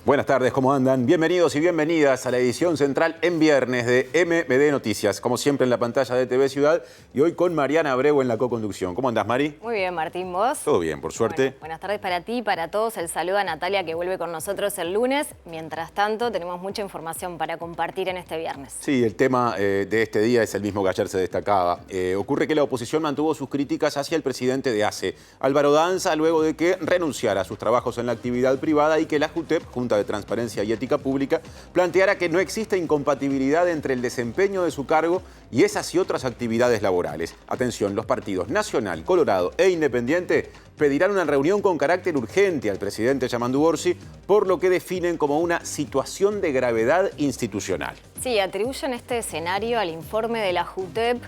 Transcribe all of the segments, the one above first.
Buenas tardes, ¿cómo andan? Bienvenidos y bienvenidas a la edición central en viernes de MBD Noticias. Como siempre en la pantalla de TV Ciudad y hoy con Mariana Abreu en la co-conducción. ¿Cómo andás, Mari? Muy bien, Martín, ¿vos? Todo bien, por suerte. Bueno, buenas tardes para ti y para todos. El saludo a Natalia, que vuelve con nosotros el lunes. Mientras tanto, tenemos mucha información para compartir en este viernes. Sí, el tema de este día es el mismo que ayer se destacaba. Ocurre que la oposición mantuvo sus críticas hacia el presidente de ACE, Álvaro Danza, luego de que renunciara a sus trabajos en la actividad privada y que la JUTEP, Junta de Transparencia y Ética Pública, planteara que no existe incompatibilidad entre el desempeño de su cargo y esas y otras actividades laborales. Atención, los partidos Nacional, Colorado e Independiente pedirán una reunión con carácter urgente al presidente Yamandu Orsi por lo que definen como una situación de gravedad institucional. Sí, atribuyen este escenario al informe de la JUTEP,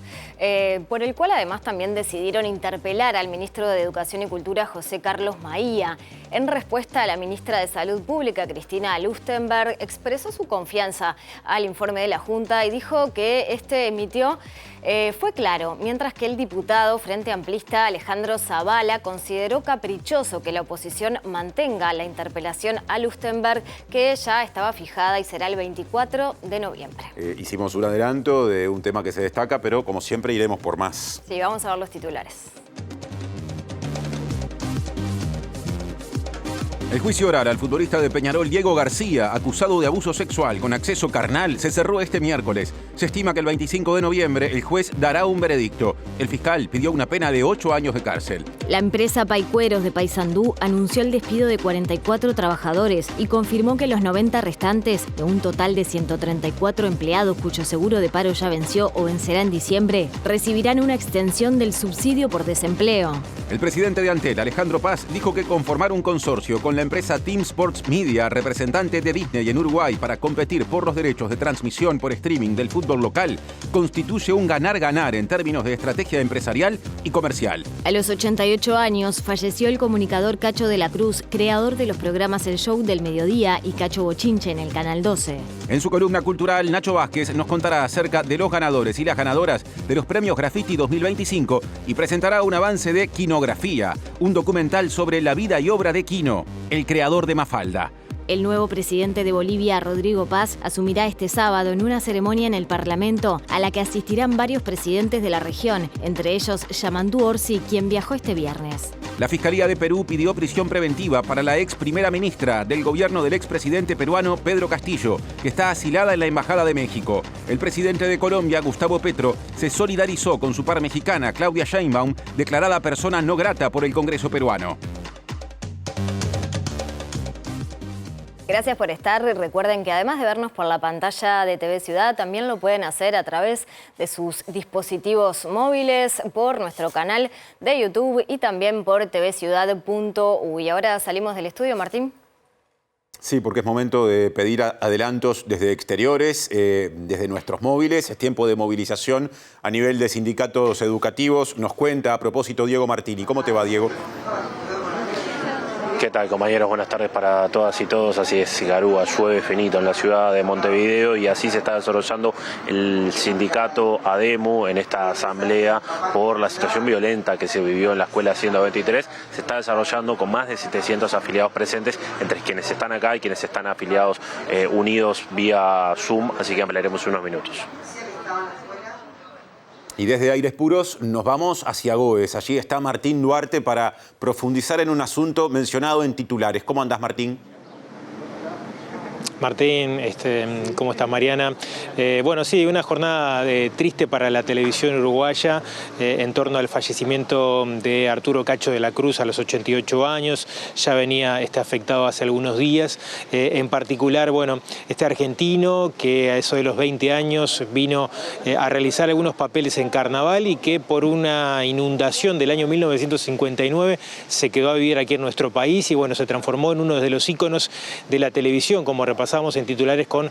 por el cual además también decidieron interpelar al ministro de Educación y Cultura, José Carlos Maía. En respuesta a la ministra de Salud Pública, Cristina Lustenberg, expresó su confianza al informe de la Junta y dijo que este emitió fue claro, mientras que el diputado Frente Amplista Alejandro Zavala consideró caprichoso que la oposición mantenga la interpelación a Lustenberg, que ya estaba fijada y será el 24 de noviembre. Hicimos un adelanto de un tema que se destaca, pero como siempre iremos por más. Sí, vamos a ver los titulares. El juicio oral al futbolista de Peñarol, Diego García, acusado de abuso sexual con acceso carnal, se cerró este miércoles. Se estima que el 25 de noviembre el juez dará un veredicto. El fiscal pidió una pena de 8 años de cárcel. La empresa Paicueros de Paysandú anunció el despido de 44 trabajadores y confirmó que los 90 restantes, de un total de 134 empleados cuyo seguro de paro ya venció o vencerá en diciembre, recibirán una extensión del subsidio por desempleo. El presidente de Antel, Alejandro Paz, dijo que conformar un consorcio con la empresa Team Sports Media, representante de Disney en Uruguay, para competir por los derechos de transmisión por streaming del fútbol local, constituye un ganar-ganar en términos de estrategia empresarial y comercial. A los 88 años falleció el comunicador Cacho de la Cruz, creador de los programas El Show del Mediodía y Cacho Bochinche en el Canal 12. En su columna cultural, Nacho Vázquez nos contará acerca de los ganadores y las ganadoras de los premios Graffiti 2025 y presentará un avance de Quinografía, un documental sobre la vida y obra de Quino, el creador de Mafalda. El nuevo presidente de Bolivia, Rodrigo Paz, asumirá este sábado en una ceremonia en el Parlamento a la que asistirán varios presidentes de la región, entre ellos Yamandu Orsi, quien viajó este viernes. La Fiscalía de Perú pidió prisión preventiva para la ex primera ministra del gobierno del expresidente peruano Pedro Castillo, que está asilada en la Embajada de México. El presidente de Colombia, Gustavo Petro, se solidarizó con su par mexicana, Claudia Sheinbaum, declarada persona no grata por el Congreso peruano. Gracias por estar. Recuerden que además de vernos por la pantalla de TV Ciudad, también lo pueden hacer a través de sus dispositivos móviles, por nuestro canal de YouTube y también por tvciudad.uy. Ahora salimos del estudio, Martín. Sí, porque es momento de pedir adelantos desde exteriores, desde nuestros móviles. Es tiempo de movilización a nivel de sindicatos educativos. Nos cuenta a propósito Diego Martini. ¿Cómo te va, Diego? ¿Qué tal, compañeros? Buenas tardes para todas y todos. Así es, Garúa, llueve finito en la ciudad de Montevideo y así se está desarrollando el sindicato ADEMU en esta asamblea por la situación violenta que se vivió en la escuela 123. Se está desarrollando con más de 700 afiliados presentes, entre quienes están acá y quienes están afiliados unidos vía Zoom, así que ampliaremos unos minutos. Y desde Aires Puros nos vamos hacia Goes. Allí está Martín Duarte para profundizar en un asunto mencionado en titulares. ¿Cómo andás, Martín? Martín, ¿cómo estás, Mariana? Bueno, sí, una jornada triste para la televisión uruguaya en torno al fallecimiento de Arturo Cacho de la Cruz a los 88 años. Ya venía afectado hace algunos días. En particular, bueno, este argentino que a eso de los 20 años vino a realizar algunos papeles en Carnaval y que por una inundación del año 1959 se quedó a vivir aquí en nuestro país y bueno, se transformó en uno de los íconos de la televisión, como repasamos en titulares con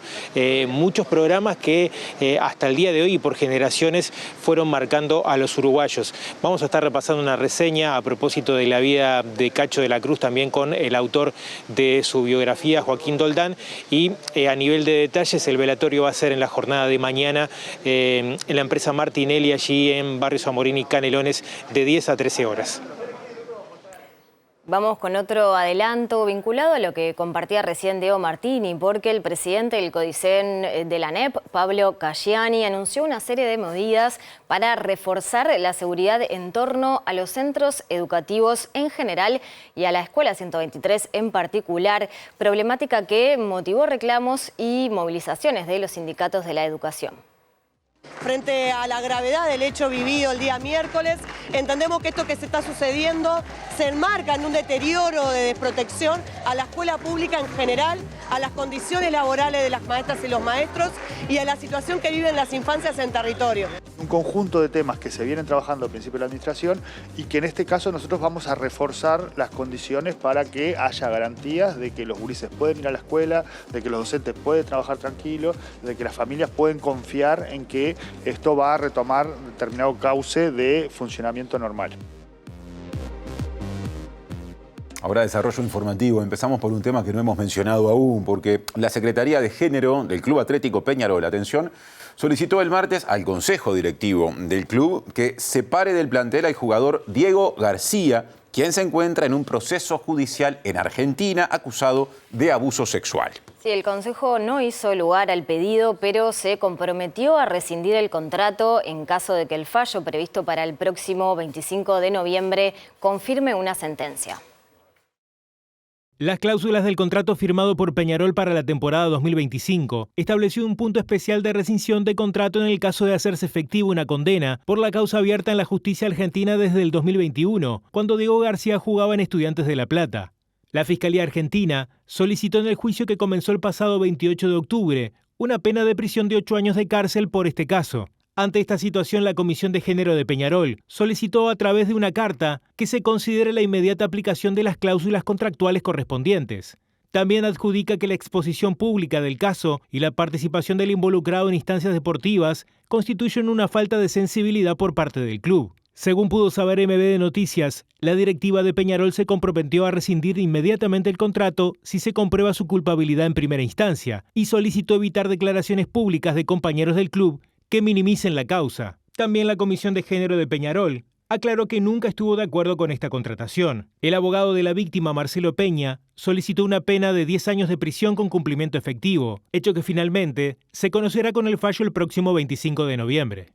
muchos programas que hasta el día de hoy y por generaciones fueron marcando a los uruguayos. Vamos a estar repasando una reseña a propósito de la vida de Cacho de la Cruz, también con el autor de su biografía, Joaquín Doldán, y a nivel de detalles el velatorio va a ser en la jornada de mañana en la empresa Martinelli, allí en Barrio Zamorín y Canelones, de 10 a 13 horas. Vamos con otro adelanto vinculado a lo que compartía recién Diego Martini, porque el presidente del CODICEN de la ANEP, Pablo Casciani, anunció una serie de medidas para reforzar la seguridad en torno a los centros educativos en general y a la Escuela 123 en particular, problemática que motivó reclamos y movilizaciones de los sindicatos de la educación. Frente a la gravedad del hecho vivido el día miércoles, entendemos que esto que se está sucediendo se enmarca en un deterioro de desprotección a la escuela pública en general, a las condiciones laborales de las maestras y los maestros y a la situación que viven las infancias en territorio. Un conjunto de temas que se vienen trabajando al principio de la administración y que en este caso nosotros vamos a reforzar las condiciones para que haya garantías de que los gurises pueden ir a la escuela, de que los docentes pueden trabajar tranquilos, de que las familias pueden confiar en que esto va a retomar determinado cauce de funcionamiento normal. Ahora desarrollo informativo. Empezamos por un tema que no hemos mencionado aún, porque la Secretaría de Género del Club Atlético Peñarol, atención, solicitó el martes al Consejo Directivo del club que separe del plantel al jugador Diego García, quien se encuentra en un proceso judicial en Argentina acusado de abuso sexual. Sí, el Consejo no hizo lugar al pedido, pero se comprometió a rescindir el contrato en caso de que el fallo previsto para el próximo 25 de noviembre confirme una sentencia. Las cláusulas del contrato firmado por Peñarol para la temporada 2025 estableció un punto especial de rescisión de contrato en el caso de hacerse efectiva una condena por la causa abierta en la justicia argentina desde el 2021, cuando Diego García jugaba en Estudiantes de La Plata. La Fiscalía Argentina solicitó en el juicio que comenzó el pasado 28 de octubre una pena de prisión de 8 años de cárcel por este caso. Ante esta situación, la Comisión de Género de Peñarol solicitó a través de una carta que se considere la inmediata aplicación de las cláusulas contractuales correspondientes. También adjudica que la exposición pública del caso y la participación del involucrado en instancias deportivas constituyen una falta de sensibilidad por parte del club. Según pudo saber MB Noticias, la directiva de Peñarol se comprometió a rescindir inmediatamente el contrato si se comprueba su culpabilidad en primera instancia y solicitó evitar declaraciones públicas de compañeros del club que minimicen la causa. También la Comisión de Género de Peñarol aclaró que nunca estuvo de acuerdo con esta contratación. El abogado de la víctima, Marcelo Peña, solicitó una pena de 10 años de prisión con cumplimiento efectivo, hecho que finalmente se conocerá con el fallo el próximo 25 de noviembre.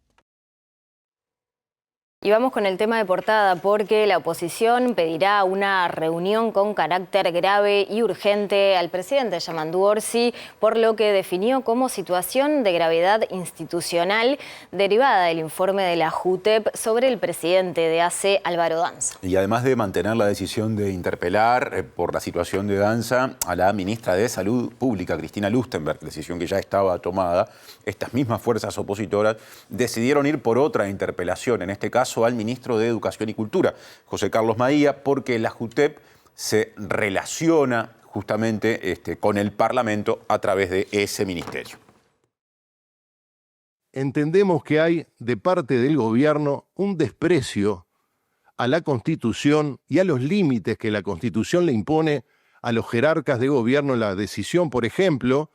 Y vamos con el tema de portada porque la oposición pedirá una reunión con carácter grave y urgente al presidente Yamandú Orsi por lo que definió como situación de gravedad institucional derivada del informe de la JUTEP sobre el presidente de ACE, Álvaro Danza. Y además de mantener la decisión de interpelar por la situación de Danza a la ministra de Salud Pública, Cristina Lustenberg, decisión que ya estaba tomada, estas mismas fuerzas opositoras decidieron ir por otra interpelación, en este caso al ministro de Educación y Cultura, José Carlos Maía, porque la JUTEP se relaciona justamente con el Parlamento a través de ese ministerio. Entendemos que hay de parte del gobierno un desprecio a la Constitución y a los límites que la Constitución le impone a los jerarcas de gobierno en la decisión, por ejemplo,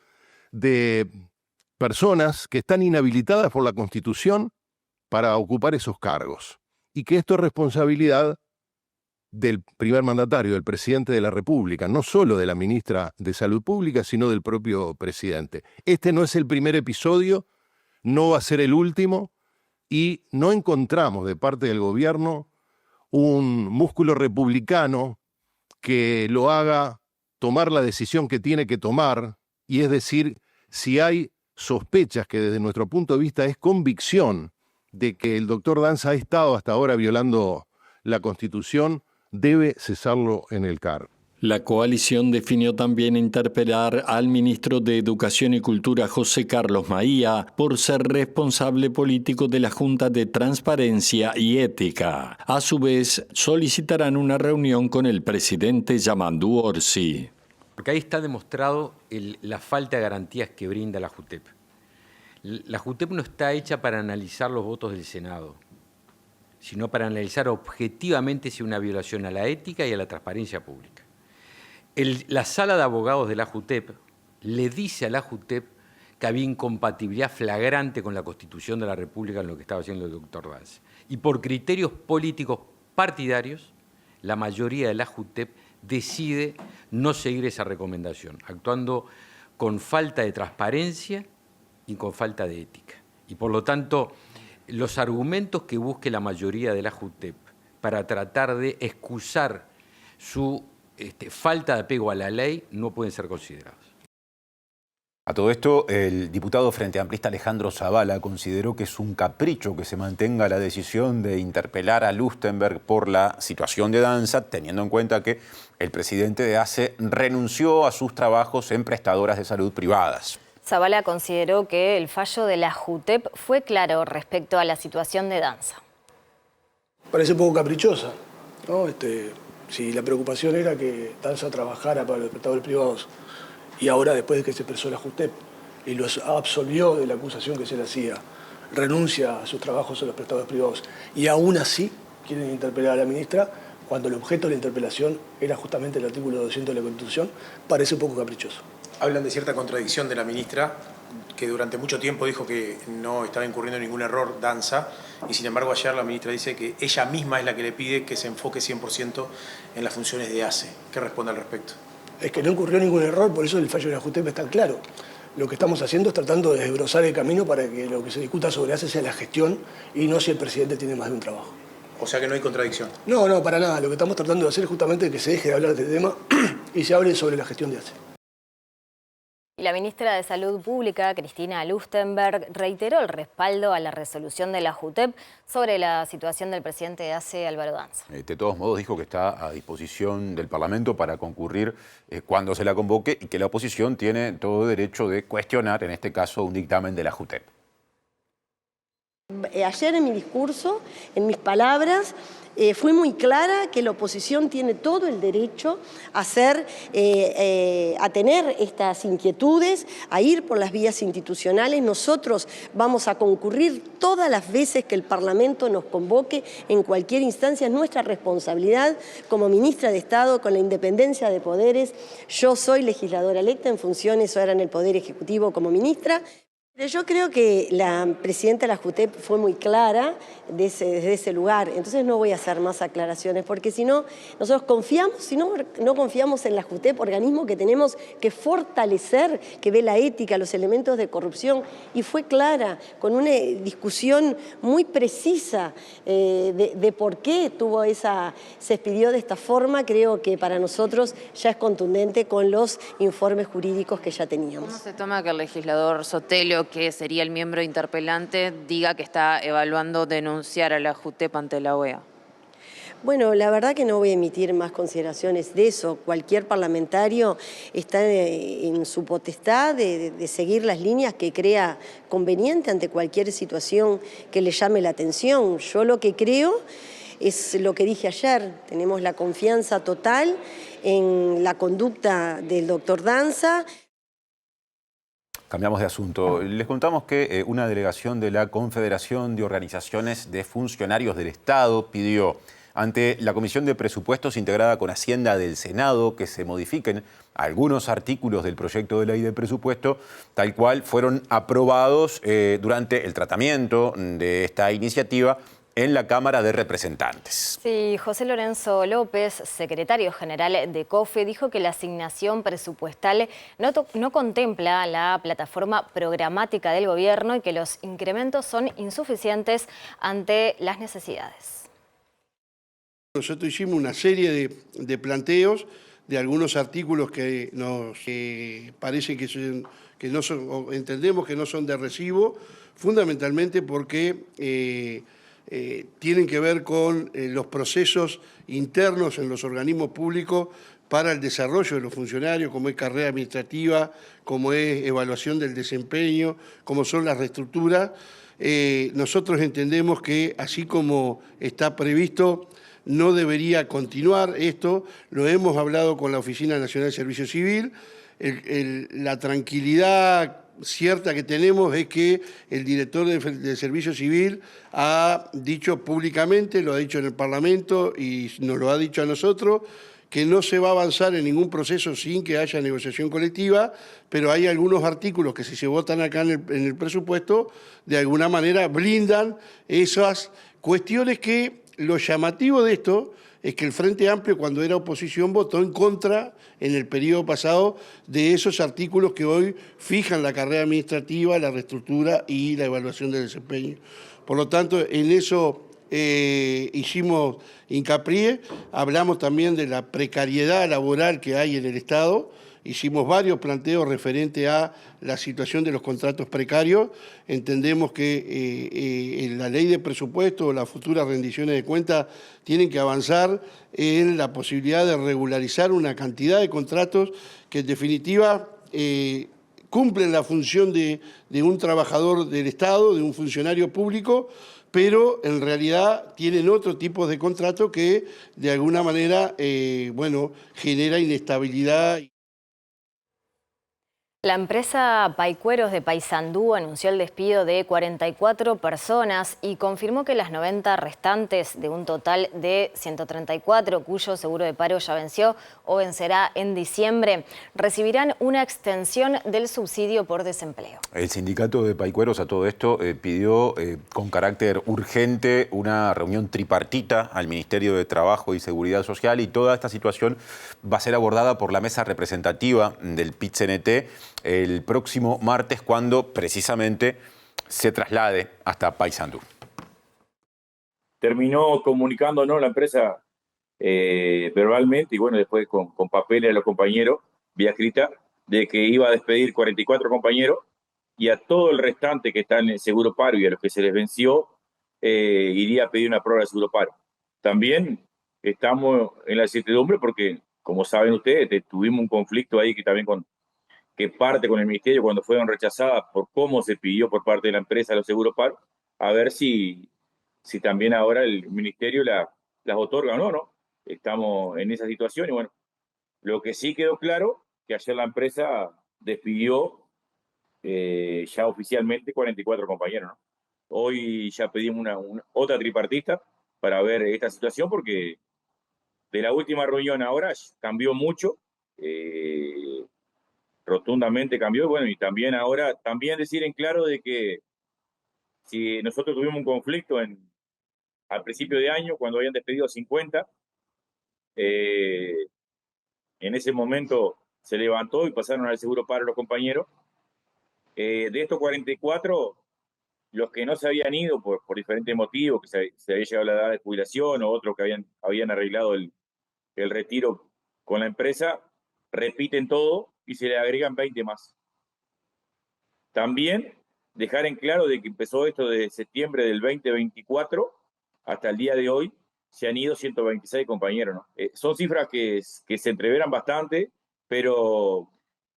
de personas que están inhabilitadas por la Constitución para ocupar esos cargos. Y que esto es responsabilidad del primer mandatario, del presidente de la República, no solo de la ministra de Salud Pública, sino del propio presidente. Este no es el primer episodio, no va a ser el último, y no encontramos de parte del gobierno un músculo republicano que lo haga tomar la decisión que tiene que tomar, y es decir, si hay sospechas que desde nuestro punto de vista es convicción de que el doctor Danza ha estado hasta ahora violando la Constitución, debe cesarlo en el cargo. La coalición definió también interpelar al ministro de Educación y Cultura, José Carlos Maía, por ser responsable político de la Junta de Transparencia y Ética. A su vez, solicitarán una reunión con el presidente Yamandú Orsi. Porque ahí está demostrado la falta de garantías que brinda la JUTEP. La JUTEP no está hecha para analizar los votos del Senado, sino para analizar objetivamente si hay una violación a la ética y a la transparencia pública. La sala de abogados de la JUTEP le dice a la JUTEP que había incompatibilidad flagrante con la Constitución de la República en lo que estaba haciendo el doctor Danza. Y por criterios políticos partidarios, la mayoría de la JUTEP decide no seguir esa recomendación, actuando con falta de transparencia y con falta de ética. Y por lo tanto, los argumentos que busque la mayoría de la JUTEP para tratar de excusar su falta de apego a la ley no pueden ser considerados. A todo esto, el diputado Frente Amplista Alejandro Zabala consideró que es un capricho que se mantenga la decisión de interpelar a Lustenberg por la situación de Danza, teniendo en cuenta que el presidente de ACE renunció a sus trabajos en prestadoras de salud privadas. Zabala consideró que el fallo de la JUTEP fue claro respecto a la situación de Danza. Parece un poco caprichosa, ¿no? Si la preocupación era que Danza trabajara para los prestadores privados y ahora, después de que se expresó la JUTEP y los absolvió de la acusación que se le hacía, renuncia a sus trabajos en los prestadores privados y aún así quieren interpelar a la ministra, cuando el objeto de la interpelación era justamente el artículo 200 de la Constitución, parece un poco caprichoso. Hablan de cierta contradicción de la ministra, que durante mucho tiempo dijo que no estaba incurriendo en ningún error Danza, y sin embargo ayer la ministra dice que ella misma es la que le pide que se enfoque 100% en las funciones de ACE. ¿Qué responde al respecto? Es que no ocurrió ningún error, por eso el fallo de la JUTEP es tan claro. Lo que estamos haciendo es tratando de desbrozar el camino para que lo que se discuta sobre ACE sea la gestión y no si el presidente tiene más de un trabajo. O sea que no hay contradicción. No, para nada. Lo que estamos tratando de hacer es justamente que se deje de hablar de este tema y se hable sobre la gestión de ACE. Y la ministra de Salud Pública, Cristina Lustenberg, reiteró el respaldo a la resolución de la JUTEP sobre la situación del presidente de ACE, Álvaro Danza. De todos modos, dijo que está a disposición del Parlamento para concurrir cuando se la convoque y que la oposición tiene todo derecho de cuestionar, en este caso, un dictamen de la JUTEP. Ayer en mi discurso, en mis palabras, fui muy clara que la oposición tiene todo el derecho a tener estas inquietudes, a ir por las vías institucionales. Nosotros vamos a concurrir todas las veces que el Parlamento nos convoque en cualquier instancia. Es nuestra responsabilidad como ministra de Estado, con la independencia de poderes. Yo soy legisladora electa en funciones ahora en el Poder Ejecutivo como ministra. Yo creo que la presidenta de la JUTEP fue muy clara desde ese lugar, entonces no voy a hacer más aclaraciones, porque si no, nosotros confiamos, si no confiamos en la JUTEP, organismo que tenemos que fortalecer, que ve la ética, los elementos de corrupción, y fue clara, con una discusión muy precisa de por qué se expidió de esta forma. Creo que para nosotros ya es contundente con los informes jurídicos que ya teníamos. ¿Cómo se toma que el legislador Sotelo, que sería el miembro interpelante, diga que está evaluando denunciar a la JUTEP ante la OEA? Bueno, la verdad que no voy a emitir más consideraciones de eso. Cualquier parlamentario está en su potestad de seguir las líneas que crea conveniente ante cualquier situación que le llame la atención. Yo lo que creo es lo que dije ayer, tenemos la confianza total en la conducta del doctor Danza. Cambiamos de asunto. Les contamos que una delegación de la Confederación de Organizaciones de Funcionarios del Estado pidió ante la Comisión de Presupuestos integrada con Hacienda del Senado que se modifiquen algunos artículos del proyecto de ley de presupuesto, tal cual fueron aprobados durante el tratamiento de esta iniciativa en la Cámara de Representantes. Sí, José Lorenzo López, secretario general de COFE, dijo que la asignación presupuestal no contempla la plataforma programática del gobierno y que los incrementos son insuficientes ante las necesidades. Nosotros hicimos una serie de planteos de algunos artículos que nos parece que no son, o entendemos que no son de recibo, fundamentalmente porque tienen que ver con los procesos internos en los organismos públicos para el desarrollo de los funcionarios, como es carrera administrativa, como es evaluación del desempeño, como son las reestructuras. Nosotros entendemos que, así como está previsto, no debería continuar esto. Lo hemos hablado con la Oficina Nacional de Servicio Civil. La tranquilidad cierta que tenemos es que el director de Servicio Civil ha dicho públicamente, lo ha dicho en el Parlamento y nos lo ha dicho a nosotros, que no se va a avanzar en ningún proceso sin que haya negociación colectiva, pero hay algunos artículos que si se votan acá en el presupuesto, de alguna manera blindan esas cuestiones que lo llamativo de esto es que el Frente Amplio, cuando era oposición, votó en contra en el periodo pasado de esos artículos que hoy fijan la carrera administrativa, la reestructura y la evaluación del desempeño. Por lo tanto, en eso hicimos hincapié, hablamos también de la precariedad laboral que hay en el Estado, hicimos varios planteos referentes a la situación de los contratos precarios. Entendemos que en la ley de presupuesto o las futuras rendiciones de cuentas tienen que avanzar en la posibilidad de regularizar una cantidad de contratos que en definitiva cumplen la función de un trabajador del Estado, de un funcionario público, pero en realidad tienen otro tipo de contrato que de alguna manera genera inestabilidad. La empresa Paicueros de Paysandú anunció el despido de 44 personas y confirmó que las 90 restantes de un total de 134, cuyo seguro de paro ya venció o vencerá en diciembre, recibirán una extensión del subsidio por desempleo. El sindicato de Paicueros a todo esto pidió con carácter urgente una reunión tripartita al Ministerio de Trabajo y Seguridad Social, y toda esta situación va a ser abordada por la mesa representativa del PIT-CNT el próximo martes, cuando precisamente se traslade hasta Paysandú. Terminó comunicándonos la empresa verbalmente y bueno, después con papeles a los compañeros, vía escrita, de que iba a despedir 44 compañeros y a todo el restante que está en el seguro paro y a los que se les venció, iría a pedir una prórroga de seguro paro. También estamos en la incertidumbre porque, como saben ustedes, tuvimos un conflicto ahí que también que parte con el Ministerio cuando fueron rechazadas por cómo se pidió por parte de la empresa los seguros paro, a ver si también ahora el Ministerio las otorga o no. Estamos en esa situación y bueno, lo que sí quedó claro, que ayer la empresa despidió ya oficialmente 44 compañeros, ¿no? Hoy ya pedimos una otra tripartita para ver esta situación porque de la última reunión ahora cambió mucho, rotundamente cambió, bueno, y también ahora, también decir en claro de que si nosotros tuvimos un conflicto al principio de año, cuando habían despedido 50, en ese momento se levantó y pasaron al seguro paro los compañeros. De estos 44, los que no se habían ido por diferentes motivos, que se había llegado a la edad de jubilación o otros que habían arreglado el retiro con la empresa, repiten todo y se le agregan 20 más. También dejar en claro de que empezó esto desde septiembre del 2024 hasta el día de hoy, se han ido 126 compañeros, ¿no? Son cifras que se entreveran bastante, pero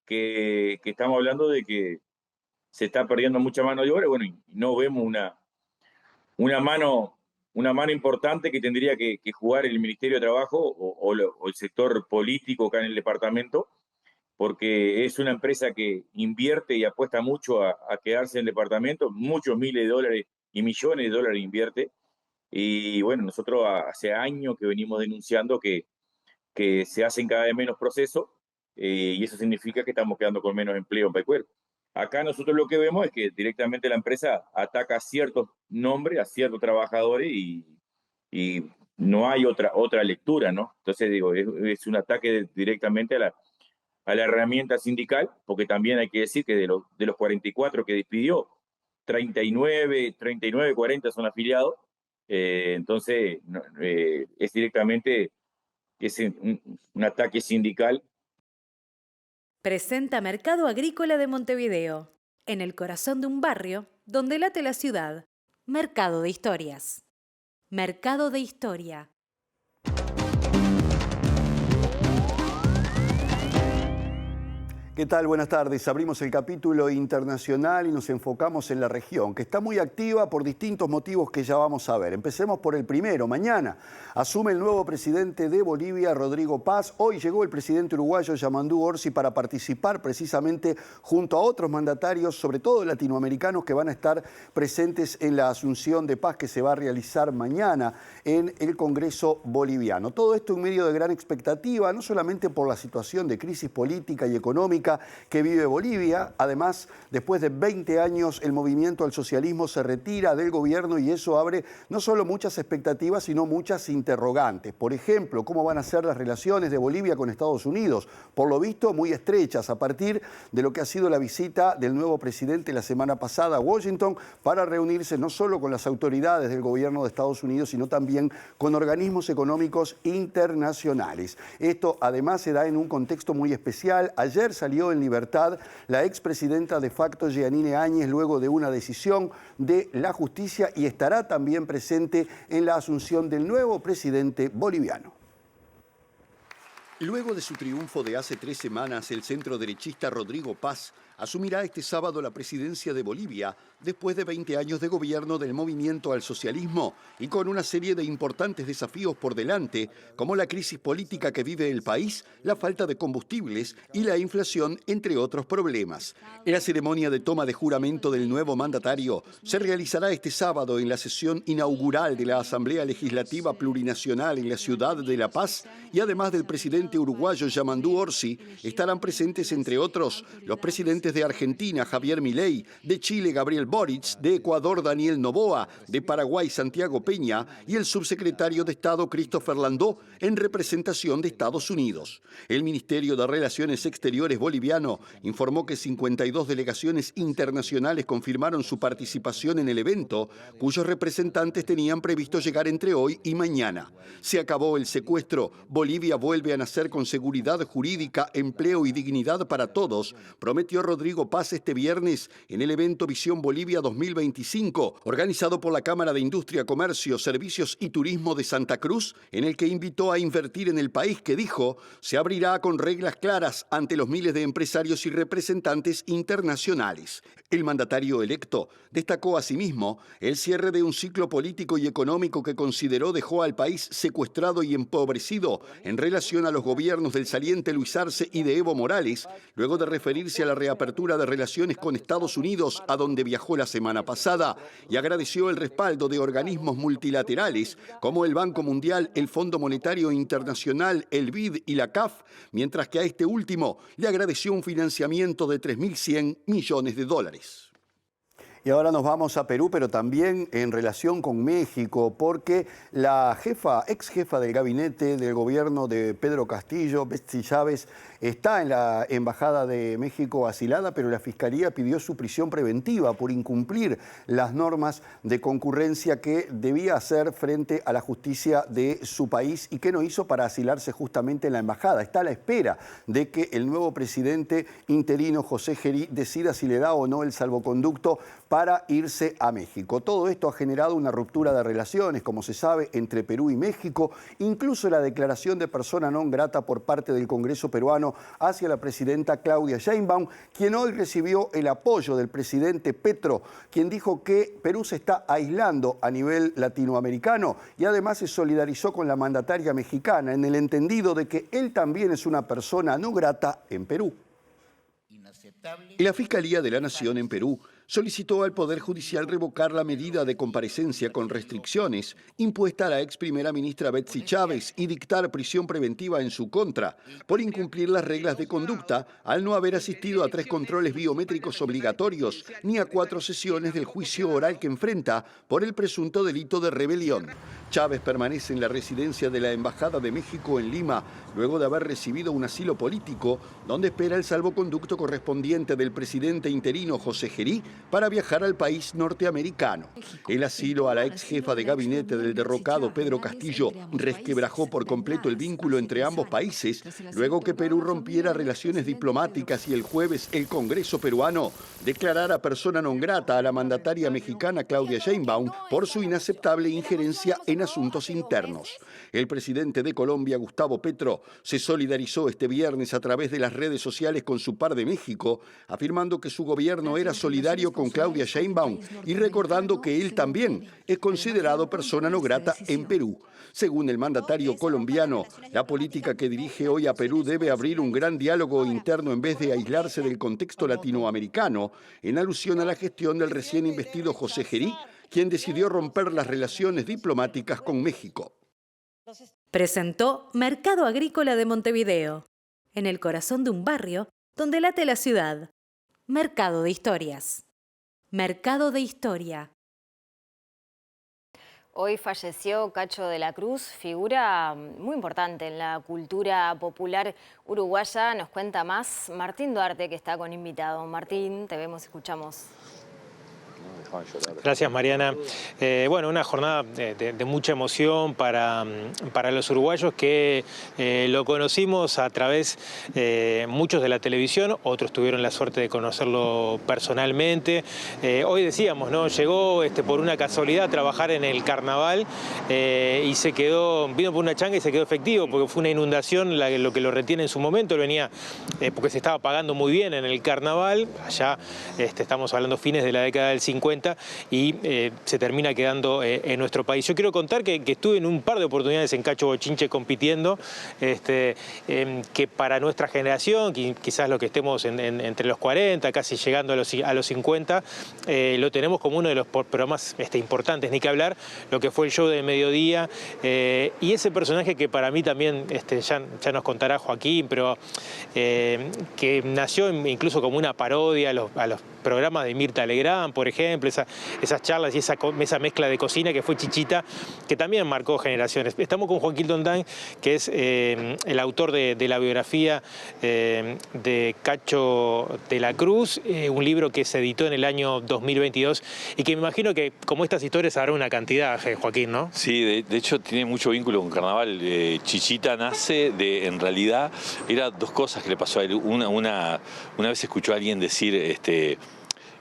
que estamos hablando de que se está perdiendo mucha mano de obra, bueno, y no vemos una mano importante que tendría que jugar el Ministerio de Trabajo o el sector político acá en el departamento, porque es una empresa que invierte y apuesta mucho a quedarse en el departamento, muchos miles de dólares y millones de dólares invierte, y bueno, nosotros hace años que venimos denunciando que se hacen cada vez menos procesos, y eso significa que estamos quedando con menos empleo en Paicuero. Acá nosotros lo que vemos es que directamente la empresa ataca a ciertos nombres, a ciertos trabajadores y no hay otra lectura, ¿no? Entonces digo, es un ataque directamente a la herramienta sindical, porque también hay que decir que de los 44 que despidió, 39, 40 son afiliados, entonces es directamente un ataque sindical. Presenta Mercado Agrícola de Montevideo, en el corazón de un barrio donde late la ciudad. Mercado de Historias. Mercado de Historia. ¿Qué tal? Buenas tardes. Abrimos el capítulo internacional y nos enfocamos en la región, que está muy activa por distintos motivos que ya vamos a ver. Empecemos por el primero. Mañana asume el nuevo presidente de Bolivia, Rodrigo Paz. Hoy llegó el presidente uruguayo Yamandú Orsi para participar precisamente junto a otros mandatarios, sobre todo latinoamericanos, que van a estar presentes en la asunción de paz que se va a realizar mañana en el Congreso boliviano. Todo esto en medio de gran expectativa, no solamente por la situación de crisis política y económica, política que vive Bolivia. Además, después de 20 años, el movimiento al socialismo se retira del gobierno y eso abre no solo muchas expectativas, sino muchas interrogantes. Por ejemplo, ¿cómo van a ser las relaciones de Bolivia con Estados Unidos? Por lo visto, muy estrechas a partir de lo que ha sido la visita del nuevo presidente la semana pasada a Washington para reunirse no solo con las autoridades del gobierno de Estados Unidos, sino también con organismos económicos internacionales. Esto además se da en un contexto muy especial. Ayer salió en libertad la expresidenta de facto Jeanine Áñez luego de una decisión de la justicia y estará también presente en la asunción del nuevo presidente boliviano. Luego de su triunfo de hace 3 semanas, el centroderechista Rodrigo Paz asumirá este sábado la presidencia de Bolivia después de 20 años de gobierno del movimiento al socialismo y con una serie de importantes desafíos por delante, como la crisis política que vive el país, la falta de combustibles y la inflación, entre otros problemas. La ceremonia de toma de juramento del nuevo mandatario se realizará este sábado en la sesión inaugural de la Asamblea Legislativa Plurinacional en la ciudad de La Paz y además del presidente uruguayo Yamandú Orsi, estarán presentes, entre otros, los presidentes de Argentina, Javier Milei, de Chile, Gabriel Boric, de Ecuador, Daniel Noboa, de Paraguay, Santiago Peña y el subsecretario de Estado, Christopher Landó, en representación de Estados Unidos. El Ministerio de Relaciones Exteriores boliviano informó que 52 delegaciones internacionales confirmaron su participación en el evento, cuyos representantes tenían previsto llegar entre hoy y mañana. Se acabó el secuestro, Bolivia vuelve a nacer con seguridad jurídica, empleo y dignidad para todos, prometió Rodrigo Paz este viernes en el evento Visión Bolivia 2025, organizado por la Cámara de Industria, Comercio, Servicios y Turismo de Santa Cruz, en el que invitó a invertir en el país que, dijo, se abrirá con reglas claras ante los miles de empresarios y representantes internacionales. El mandatario electo destacó asimismo el cierre de un ciclo político y económico que consideró dejó al país secuestrado y empobrecido en relación a los gobiernos del saliente Luis Arce y de Evo Morales, luego de referirse a la reapertura de relaciones con Estados Unidos, a donde viajó la semana pasada, y agradeció el respaldo de organismos multilaterales como el Banco Mundial, el Fondo Monetario Internacional, el BID y la CAF, mientras que a este último le agradeció un financiamiento de $3.100 millones. Y ahora nos vamos a Perú, pero también en relación con México, porque la ex jefa del gabinete del gobierno de Pedro Castillo, Betsy Chávez, está en la Embajada de México asilada, pero la Fiscalía pidió su prisión preventiva por incumplir las normas de concurrencia que debía hacer frente a la justicia de su país y que no hizo para asilarse justamente en la Embajada. Está a la espera de que el nuevo presidente interino, José Gerí, decida si le da o no el salvoconducto para irse a México. Todo esto ha generado una ruptura de relaciones, como se sabe, entre Perú y México, incluso la declaración de persona non grata por parte del Congreso peruano hacia la presidenta Claudia Sheinbaum, quien hoy recibió el apoyo del presidente Petro, quien dijo que Perú se está aislando a nivel latinoamericano y además se solidarizó con la mandataria mexicana en el entendido de que él también es una persona no grata en Perú. La Fiscalía de la Nación en Perú solicitó al Poder Judicial revocar la medida de comparecencia con restricciones impuesta a la ex primera ministra Betsy Chávez y dictar prisión preventiva en su contra por incumplir las reglas de conducta al no haber asistido a 3 controles biométricos obligatorios ni a 4 sesiones del juicio oral que enfrenta por el presunto delito de rebelión. Chávez permanece en la residencia de la Embajada de México en Lima luego de haber recibido un asilo político donde espera el salvoconducto correspondiente del presidente interino José Gerí para viajar al país norteamericano. El asilo a la ex jefa de gabinete del derrocado Pedro Castillo resquebrajó por completo el vínculo entre ambos países luego que Perú rompiera relaciones diplomáticas y el jueves el Congreso peruano declarara persona non grata a la mandataria mexicana Claudia Sheinbaum por su inaceptable injerencia en asuntos internos. El presidente de Colombia, Gustavo Petro, se solidarizó este viernes a través de las redes sociales con su par de México, afirmando que su gobierno era solidario con Claudia Sheinbaum y recordando que él también es considerado persona no grata en Perú. Según el mandatario colombiano, la política que dirige hoy a Perú debe abrir un gran diálogo interno en vez de aislarse del contexto latinoamericano, en alusión a la gestión del recién investido José Gerí, quien decidió romper las relaciones diplomáticas con México. Presentó Mercado Agrícola de Montevideo, en el corazón de un barrio donde late la ciudad. Mercado de Historias. Mercado de Historia. Hoy falleció Cacho de la Cruz, figura muy importante en la cultura popular uruguaya. Nos cuenta más Martín Duarte, que está con invitado. Martín, te vemos y escuchamos. Gracias, Mariana. Bueno, una jornada de mucha emoción para los uruguayos que lo conocimos a través, muchos de la televisión, otros tuvieron la suerte de conocerlo personalmente. Hoy decíamos, ¿no? Llegó por una casualidad a trabajar en el carnaval y se quedó, vino por una changa y se quedó efectivo, porque fue una inundación lo que lo retiene en su momento. Él venía porque se estaba pagando muy bien en el carnaval, allá estamos hablando fines de la década del 50, y se termina quedando en nuestro país. Yo quiero contar que estuve en un par de oportunidades en Cacho Bochinche compitiendo, que para nuestra generación, quizás lo que estemos entre los 40, casi llegando a los 50, lo tenemos como uno de los programas importantes, ni que hablar, lo que fue el show de mediodía, y ese personaje que para mí también, ya nos contará Joaquín, pero que nació incluso como una parodia a los programas de Mirta Legrand, por ejemplo, esas charlas y esa mezcla de cocina que fue Chichita, que también marcó generaciones. Estamos con Joaquín Dondán, que es el autor de la biografía de Cacho de la Cruz, un libro que se editó en el año 2022 y que me imagino que, como estas historias, habrá una cantidad, Joaquín, ¿no? Sí, de hecho tiene mucho vínculo con Carnaval. Chichita nace en realidad, era dos cosas que le pasó a él. Una vez escuchó a alguien decir,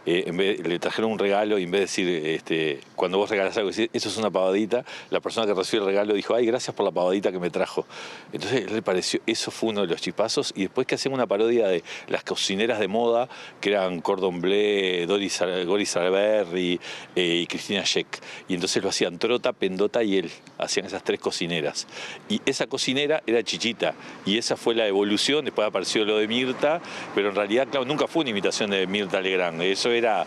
le trajeron un regalo y en vez de decir, cuando vos regalás algo, decir, eso es una pavadita, la persona que recibió el regalo dijo, ay, gracias por la pavadita que me trajo. Entonces le pareció, eso fue uno de los chispazos. Y después que hacemos una parodia de las cocineras de moda, que eran Cordon Bleu, Goris Alberri y Cristina Scheck. Y entonces lo hacían Trota, Pendota y él. Hacían esas tres cocineras. Y esa cocinera era Chichita. Y esa fue la evolución. Después apareció lo de Mirta, pero en realidad, claro, nunca fue una imitación de Mirta Legrand. Eso era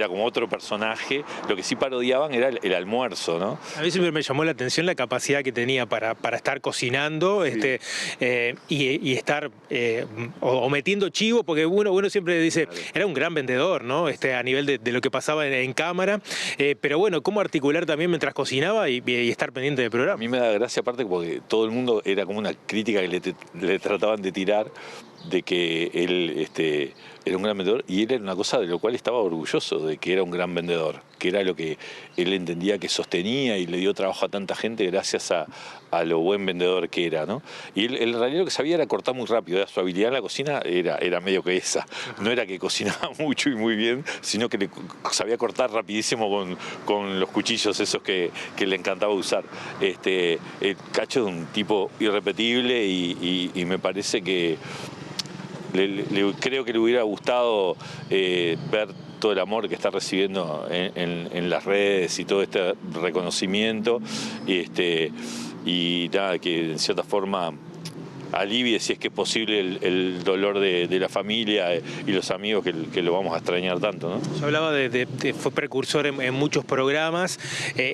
como otro personaje. Lo que sí parodiaban era el almuerzo, ¿no? A mí siempre me llamó la atención la capacidad que tenía para estar cocinando, sí, y estar o metiendo chivo, porque uno siempre dice, claro, era un gran vendedor, ¿no? A nivel de lo que pasaba en cámara, pero bueno, cómo articular también mientras cocinaba y estar pendiente del programa. A mí me da gracia aparte porque todo el mundo era como una crítica que le trataban de tirar, de que él era un gran vendedor, y él era una cosa de lo cual estaba orgulloso, de que era un gran vendedor, que era lo que él entendía que sostenía y le dio trabajo a tanta gente gracias a lo buen vendedor que era, ¿no? Y él en realidad lo que sabía era cortar muy rápido, su habilidad en la cocina era medio que esa, no era que cocinaba mucho y muy bien, sino que sabía cortar rapidísimo con los cuchillos esos que le encantaba usar. El Cacho es un tipo irrepetible y me parece que creo que le hubiera gustado ver todo el amor que está recibiendo en las redes y todo este reconocimiento, y nada, que en cierta forma alivie, si es que es posible, el dolor de la familia y los amigos que lo vamos a extrañar tanto, ¿no? Yo hablaba fue precursor en muchos programas,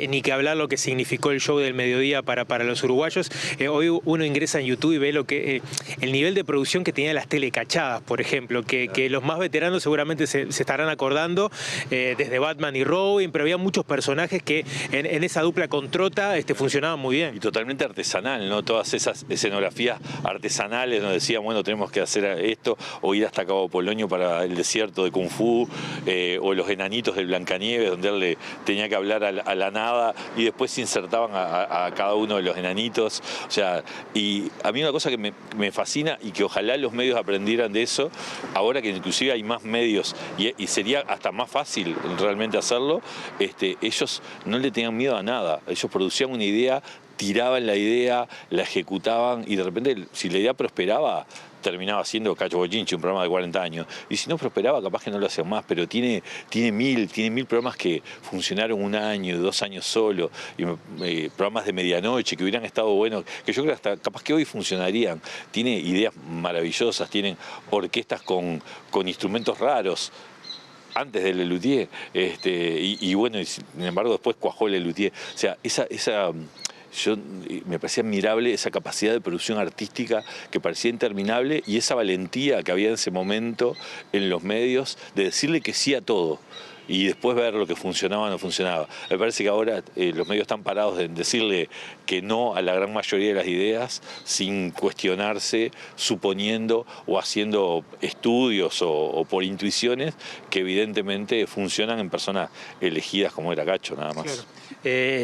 ni que hablar lo que significó el show del mediodía para los uruguayos. Hoy uno ingresa en YouTube y ve el nivel de producción que tenían las telecachadas, por ejemplo, que los más veteranos seguramente se estarán acordando, desde Batman y Robin, pero había muchos personajes que en esa dupla con Trota funcionaban muy bien. Y totalmente artesanal, ¿no? Todas esas escenografías artesanales, nos decían, bueno, tenemos que hacer esto, o ir hasta Cabo Polonio para el desierto de Kung Fu, o los enanitos del Blancanieves, donde él le tenía que hablar a la nada, y después se insertaban a cada uno de los enanitos. O sea, y a mí una cosa que me fascina, y que ojalá los medios aprendieran de eso, ahora que inclusive hay más medios, y sería hasta más fácil realmente hacerlo, ellos no le tenían miedo a nada, ellos producían una idea, tiraban la idea, la ejecutaban, y de repente, si la idea prosperaba, terminaba siendo Cacho Bochinche, un programa de 40 años. Y si no prosperaba, capaz que no lo hacían más, pero tiene mil programas que funcionaron 1 año, 2 años solo, y programas de medianoche que hubieran estado buenos, que yo creo que hasta capaz que hoy funcionarían. Tiene ideas maravillosas, tienen orquestas con instrumentos raros, antes del Lelutier, y bueno, y sin embargo después cuajó el Lelutier. O sea, esa me parecía admirable esa capacidad de producción artística que parecía interminable y esa valentía que había en ese momento en los medios de decirle que sí a todo y después ver lo que funcionaba o no funcionaba. Me parece que ahora los medios están parados en decirle que no a la gran mayoría de las ideas sin cuestionarse, suponiendo o haciendo estudios o por intuiciones que evidentemente funcionan en personas elegidas como era Cacho, nada más. Claro.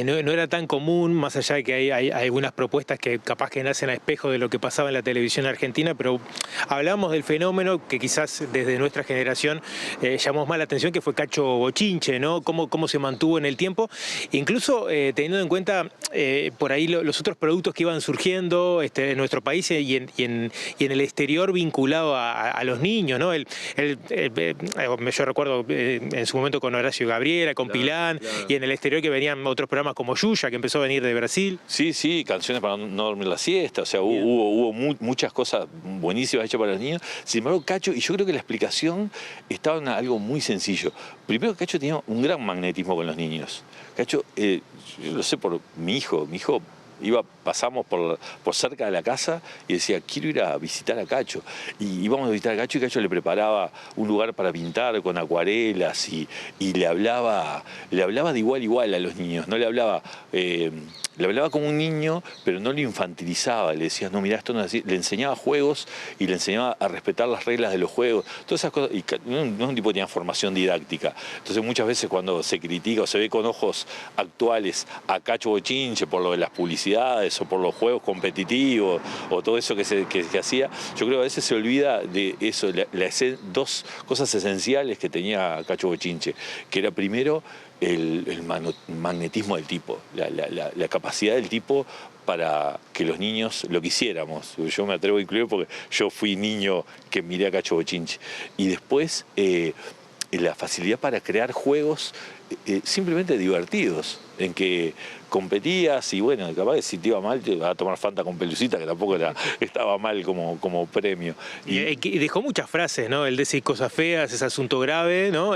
No era tan común, más allá de que hay algunas propuestas que capaz que nacen a espejo de lo que pasaba en la televisión argentina, pero hablamos del fenómeno que quizás desde nuestra generación llamó más la atención, que fue Cacho Bochinche, ¿no? Cómo se mantuvo en el tiempo, incluso teniendo en cuenta por ahí los otros productos que iban surgiendo en nuestro país y en el exterior vinculado a los niños, ¿no? Yo recuerdo en su momento con Horacio Gabriela, con Pilán, y en el exterior que venían otros programas como Yuya, que empezó a venir de Brasil. Sí, canciones para no dormir la siesta, o sea, hubo muchas cosas buenísimas hechas para los niños. Sin embargo, Cacho, y yo creo que la explicación estaba en algo muy sencillo. Primero, Cacho tenía un gran magnetismo con los niños. Cacho, yo lo sé por mi hijo pasamos por cerca de la casa y decía, quiero ir a visitar a Cacho. Y íbamos a visitar a Cacho y Cacho le preparaba un lugar para pintar con acuarelas y le hablaba de igual a igual a los niños. No le hablaba como un niño, pero no lo infantilizaba. Le decía, no, mirá, esto no es así. Le enseñaba juegos y le enseñaba a respetar las reglas de los juegos. Todas esas cosas. Y no es un tipo que tenía formación didáctica. Entonces muchas veces cuando se critica o se ve con ojos actuales a Cacho Bochinche por lo de las publicidades o por los juegos competitivos o todo eso que hacía, yo creo que a veces se olvida de eso, dos cosas esenciales que tenía Cacho Bochinche, que era primero el magnetismo del tipo, la capacidad del tipo para que los niños lo quisiéramos. Yo me atrevo a incluir porque yo fui niño que miré a Cacho Bochinche. Y después la facilidad para crear juegos simplemente divertidos, en que competías y bueno, capaz que si te iba mal te ibas a tomar Fanta con pelucita, que tampoco estaba mal como premio. Y dejó muchas frases, ¿no? El decir cosas feas, es asunto grave, ¿no?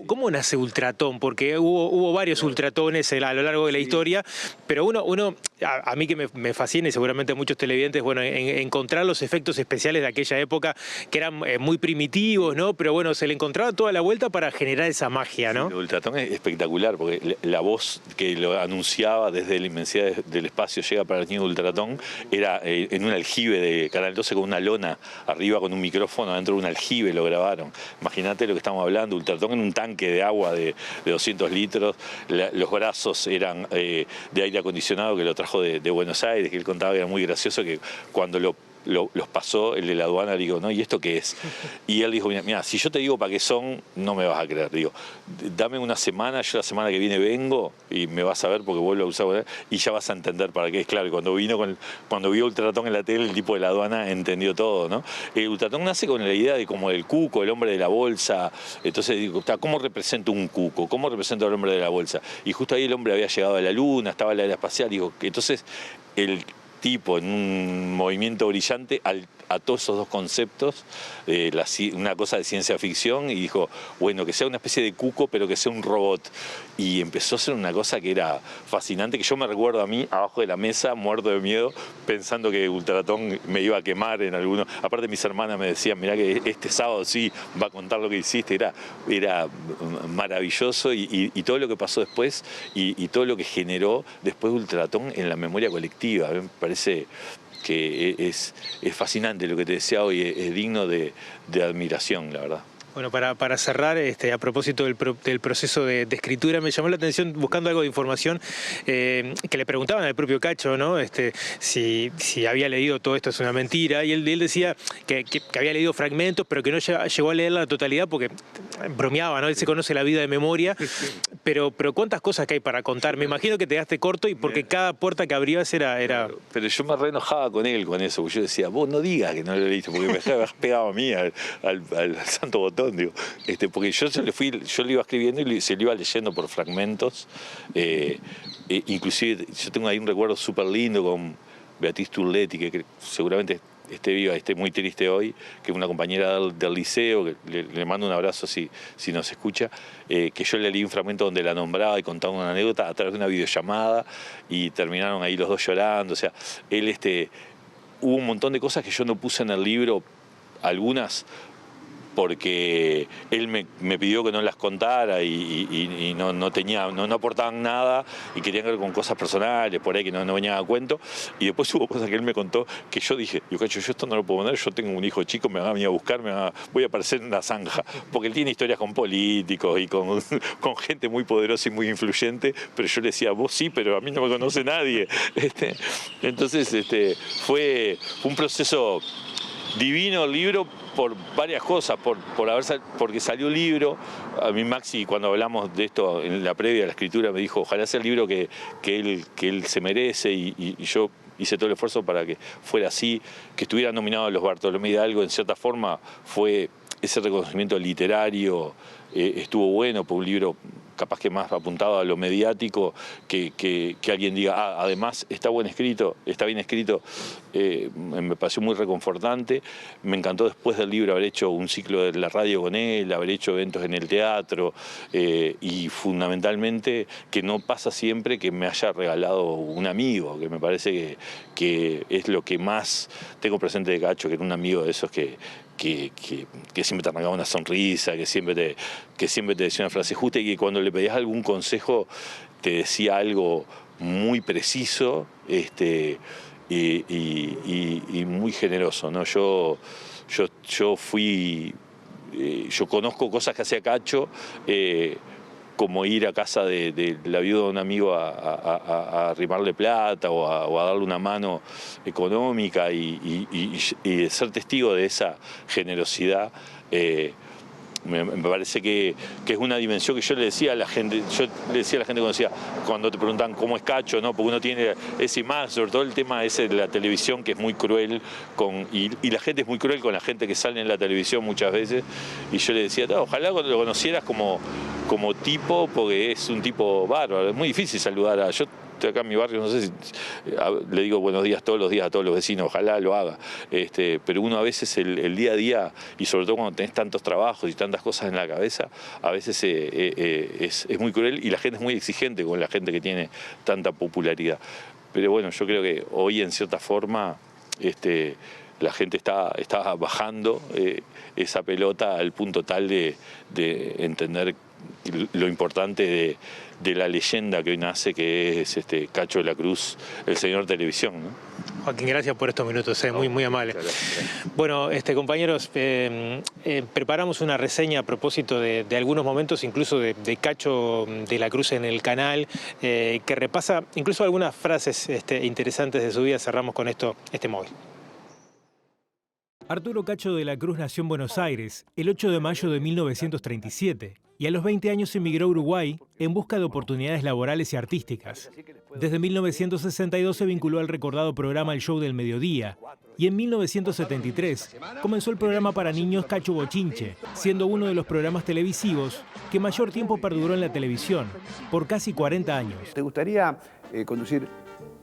¿Cómo nace Ultratón? Porque hubo varios ultratones a lo largo de la historia, pero a mí que me fascina y seguramente a muchos televidentes, bueno, encontrar los efectos especiales de aquella época que eran muy primitivos, ¿no? Pero bueno, se le encontraba toda la vuelta para generar esa magia, ¿no? Sí, Ultratón es espectacular porque la voz que lo anunciaba desde la inmensidad del espacio llega para el niño de Ultratón, era en un aljibe de Canal 12 con una lona arriba con un micrófono, adentro de un aljibe lo grabaron. Imagínate lo que estamos hablando, Ultratón en un tanque de agua de 200 litros, los brazos eran de aire acondicionado que lo trajo de Buenos Aires, que él contaba que era muy gracioso, que cuando los pasó el de la aduana, le digo, ¿no? ¿Y esto qué es? Y él dijo, mira, si yo te digo para qué son, no me vas a creer. Digo, dame una semana, yo la semana que viene vengo y me vas a ver porque vuelvo a usar y ya vas a entender para qué es. Claro, y cuando vio Ultratón en la tele, el tipo de la aduana entendió todo, ¿no? Ultratón nace con la idea de como el cuco, el hombre de la bolsa. Entonces digo, ¿cómo represento un cuco? ¿Cómo represento al hombre de la bolsa? Y justo ahí el hombre había llegado a la luna, estaba en la era espacial. Digo, entonces el tipo en un movimiento brillante a todos esos dos conceptos, una cosa de ciencia ficción, y dijo, bueno, que sea una especie de cuco, pero que sea un robot. Y empezó a ser una cosa que era fascinante, que yo me recuerdo a mí, abajo de la mesa, muerto de miedo, pensando que Ultratón me iba a quemar en alguno. Aparte mis hermanas me decían, mirá que este sábado sí va a contar lo que hiciste. Era maravilloso y todo lo que pasó después y todo lo que generó después Ultratón en la memoria colectiva. Me parece que es fascinante lo que te decía hoy, es digno de admiración, la verdad. Bueno, para cerrar, a propósito del proceso de escritura, me llamó la atención, buscando algo de información, que le preguntaban al propio Cacho, ¿no? Si había leído todo esto es una mentira, y él decía que había leído fragmentos, pero que no llegó a leer la totalidad porque bromeaba, ¿no? Él se conoce la vida de memoria, pero cuántas cosas que hay para contar. Me imagino que te quedaste corto y porque cada puerta que abrías era... Pero yo me re enojaba con él con eso, porque yo decía, vos no digas que no lo leíste, porque me pegaba a mí, al santo botón. Digo, porque yo le iba escribiendo y se lo iba leyendo por fragmentos. Inclusive yo tengo ahí un recuerdo súper lindo con Beatriz Turletti, que seguramente esté viva y esté muy triste hoy, que una compañera del liceo, que le mando un abrazo si nos escucha, que yo le leí un fragmento donde la nombraba y contaba una anécdota a través de una videollamada y terminaron ahí los dos llorando. O sea, él hubo un montón de cosas que yo no puse en el libro, algunas porque él me pidió que no las contara y no aportaban nada y querían ver con cosas personales por ahí que no venían a cuento. Y después hubo cosas que él me contó que yo dije, yo esto no lo puedo poner, yo tengo un hijo chico, me va a venir a buscar, voy a aparecer en una zanja, porque él tiene historias con políticos y con gente muy poderosa y muy influyente, pero yo le decía, vos sí, pero a mí no me conoce nadie. Entonces fue un proceso divino el libro por varias cosas, porque salió el libro. A mí Maxi, cuando hablamos de esto en la previa de la escritura, me dijo, ojalá sea el libro que él se merece, y yo hice todo el esfuerzo para que fuera así, que estuviera nominado a los Bartolomé Hidalgo. En cierta forma fue ese reconocimiento literario, estuvo bueno, por un libro capaz que más apuntado a lo mediático, que alguien diga, además está bien escrito, me pareció muy reconfortante. Me encantó después del libro haber hecho un ciclo de la radio con él, haber hecho eventos en el teatro, y fundamentalmente que no pasa siempre que me haya regalado un amigo, que me parece que es lo que más tengo presente de Cacho, que era un amigo de esos que siempre te arrancaba una sonrisa, que siempre te decía una frase justa, y que cuando le pedías algún consejo te decía algo muy preciso y muy generoso, ¿no? Yo conozco cosas que hacía Cacho, como ir a casa de la viuda de un amigo a arrimarle plata o a darle una mano económica, y ser testigo de esa generosidad. Me parece que es una dimensión que yo le decía a la gente, cuando te preguntan cómo es Cacho, ¿no? Porque uno tiene esa imagen, sobre todo el tema ese de la televisión, que es muy cruel, y la gente es muy cruel con la gente que sale en la televisión muchas veces, y yo le decía, ojalá lo conocieras como tipo, porque es un tipo bárbaro. Es muy difícil saludar yo estoy acá en mi barrio, no sé si le digo buenos días todos los días a todos los vecinos, ojalá lo haga, pero uno a veces el día a día, y sobre todo cuando tenés tantos trabajos y tantas cosas en la cabeza, a veces es muy cruel, y la gente es muy exigente con la gente que tiene tanta popularidad. Pero bueno, yo creo que hoy en cierta forma la gente está bajando esa pelota al punto tal de entender lo importante de la leyenda que hoy nace, que es Cacho de la Cruz, el señor televisión, ¿no? Joaquín, gracias por estos minutos, muy amable. Bueno, compañeros, preparamos una reseña a propósito de algunos momentos, incluso de Cacho de la Cruz en el canal, que repasa incluso algunas frases interesantes de su vida. Cerramos con esto, móvil. Arturo Cacho de la Cruz nació en Buenos Aires el 8 de mayo de 1937 y a los 20 años emigró a Uruguay en busca de oportunidades laborales y artísticas. Desde 1962 se vinculó al recordado programa El Show del Mediodía y en 1973 comenzó el programa para niños Cacho Bochinche, siendo uno de los programas televisivos que mayor tiempo perduró en la televisión, por casi 40 años. ¿Te gustaría conducir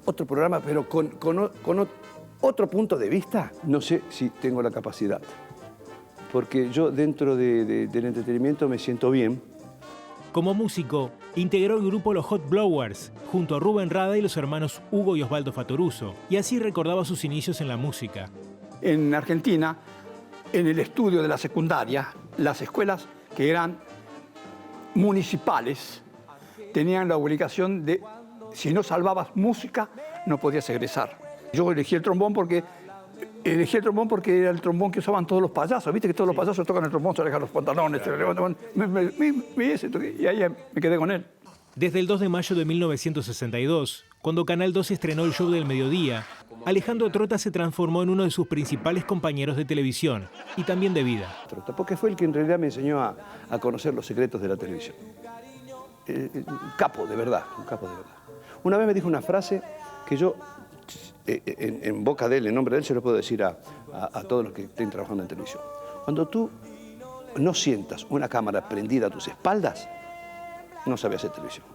otro programa, pero con otro punto de vista? No sé si tengo la capacidad, porque yo dentro del entretenimiento me siento bien. Como músico, integró el grupo Los Hot Blowers, junto a Rubén Rada y los hermanos Hugo y Osvaldo Fatoruso, y así recordaba sus inicios en la música. En Argentina, en el estudio de la secundaria, las escuelas que eran municipales tenían la obligación de, si no salvabas música, no podías egresar. Yo elegí el trombón porque era el trombón que usaban todos los payasos. Viste que todos los payasos tocan el trombón, se dejan los pantalones, se levantan. Y ahí me quedé con él. Desde el 2 de mayo de 1962, cuando Canal 2 estrenó El Show del Mediodía, Alejandro Trota se transformó en uno de sus principales compañeros de televisión y también de vida. Trota, porque fue el que en realidad me enseñó a conocer los secretos de la televisión. Un capo de verdad. Una vez me dijo una frase que yo, en boca de él, en nombre de él, se lo puedo decir a todos los que estén trabajando en televisión. Cuando tú no sientas una cámara prendida a tus espaldas, no sabes hacer televisión.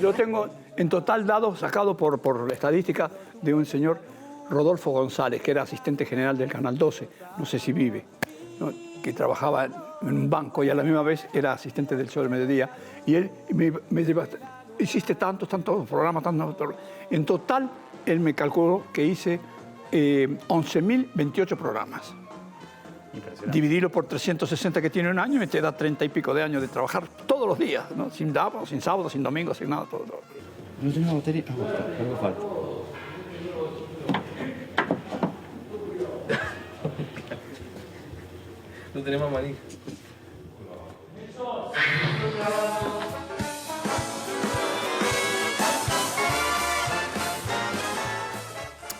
Yo tengo en total dados sacados por estadística de un señor Rodolfo González, que era asistente general del Canal 12, no sé si vive, ¿no? Que trabajaba en un banco y a la misma vez era asistente del Show del Mediodía. Y él me lleva, hiciste tantos programas, En total, él me calculó que hice 11.028 programas. Dividirlo por 360 que tiene un año, me te da 30 y pico de años de trabajar todos los días, ¿no? Sin sábado, sin domingo, sin nada, todo. ¿No tenés una batería? Algo falta. No tenemos maní.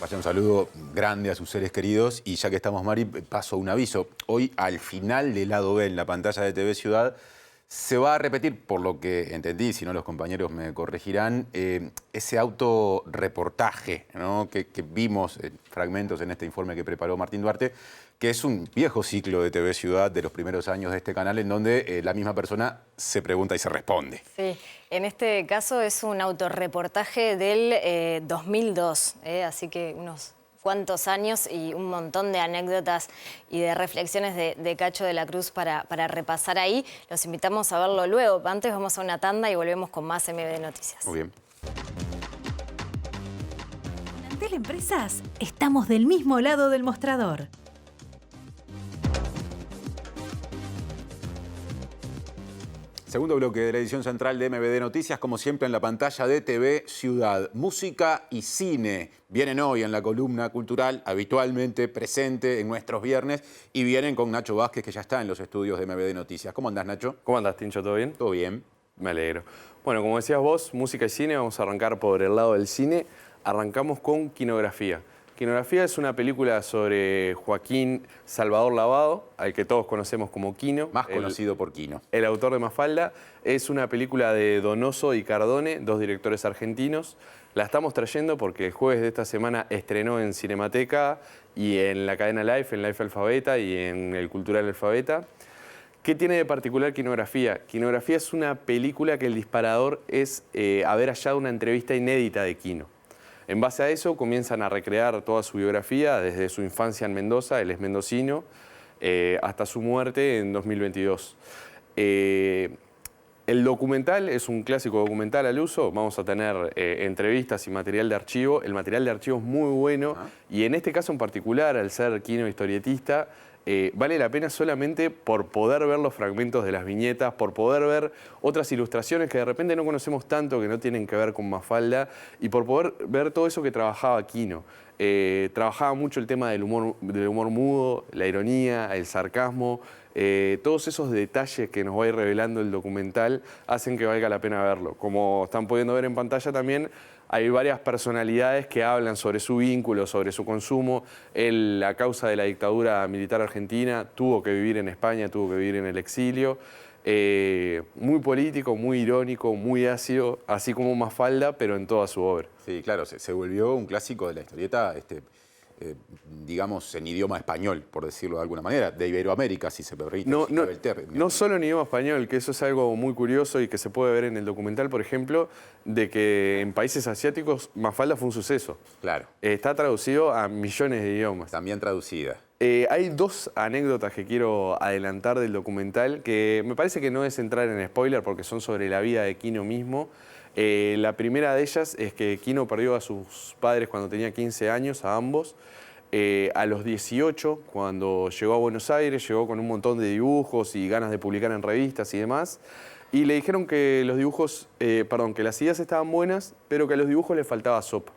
Vaya un saludo grande a sus seres queridos y ya que estamos, Mari, paso un aviso. Hoy, al final del lado B, en la pantalla de TV Ciudad, se va a repetir, por lo que entendí, si no los compañeros me corregirán, ese autorreportaje, ¿no? que vimos fragmentos en este informe que preparó Martín Duarte, que es un viejo ciclo de TV Ciudad de los primeros años de este canal, en donde la misma persona se pregunta y se responde. Sí, en este caso es un autorreportaje del 2002, así que unos cuantos años y un montón de anécdotas y de reflexiones de Cacho de la Cruz para repasar ahí. Los invitamos a verlo luego. Antes vamos a una tanda y volvemos con más MBD Noticias. Muy bien. En Antel Empresas estamos del mismo lado del mostrador. Segundo bloque de la edición central de MBD Noticias, como siempre en la pantalla de TV Ciudad. Música y cine vienen hoy en la columna cultural, habitualmente presente en nuestros viernes, y vienen con Nacho Vázquez, que ya está en los estudios de MBD Noticias. ¿Cómo andás, Nacho? ¿Cómo andás, Tincho? ¿Todo bien? Todo bien. Me alegro. Bueno, como decías vos, música y cine, vamos a arrancar por el lado del cine. Arrancamos con Quinografía. Quinografía es una película sobre Joaquín Salvador Lavado, al que todos conocemos como Quino. Más conocido por Quino. El autor de Mafalda. Es una película de Donoso y Cardone, dos directores argentinos. La estamos trayendo porque el jueves de esta semana estrenó en Cinemateca y en la cadena Life, en Life Alfabeta y en el Cultural Alfabeta. ¿Qué tiene de particular Quinografía? Quinografía es una película que el disparador es haber hallado una entrevista inédita de Quino. En base a eso comienzan a recrear toda su biografía, desde su infancia en Mendoza, él es mendocino, hasta su muerte en 2022. El documental es un clásico documental al uso, vamos a tener entrevistas y material de archivo. El material de archivo es muy bueno y en este caso en particular, al ser Quino historietista, vale la pena solamente por poder ver los fragmentos de las viñetas, por poder ver otras ilustraciones que de repente no conocemos tanto, que no tienen que ver con Mafalda, y por poder ver todo eso que trabajaba Quino. Trabajaba mucho el tema del humor mudo, la ironía, el sarcasmo. Todos esos detalles que nos va a ir revelando el documental hacen que valga la pena verlo. Como están pudiendo ver en pantalla también, hay varias personalidades que hablan sobre su vínculo, sobre su consumo. Él, a causa de la dictadura militar argentina, tuvo que vivir en España, tuvo que vivir en el exilio. Muy político, muy irónico, muy ácido, así como Mafalda, pero en toda su obra. Sí, claro, se volvió un clásico de la historieta, digamos, en idioma español, por decirlo de alguna manera, de Iberoamérica, si se permite. No solo en idioma español, que eso es algo muy curioso y que se puede ver en el documental, por ejemplo, de que en países asiáticos Mafalda fue un suceso. Claro. Está traducido a millones de idiomas. También traducida. Hay dos anécdotas que quiero adelantar del documental, que me parece que no es entrar en spoiler porque son sobre la vida de Quino mismo. La primera de ellas es que Quino perdió a sus padres cuando tenía 15 años, a ambos. A los 18, cuando llegó a Buenos Aires, llegó con un montón de dibujos y ganas de publicar en revistas y demás. Y le dijeron que los dibujos, que las ideas estaban buenas, pero que a los dibujos le faltaba sopa.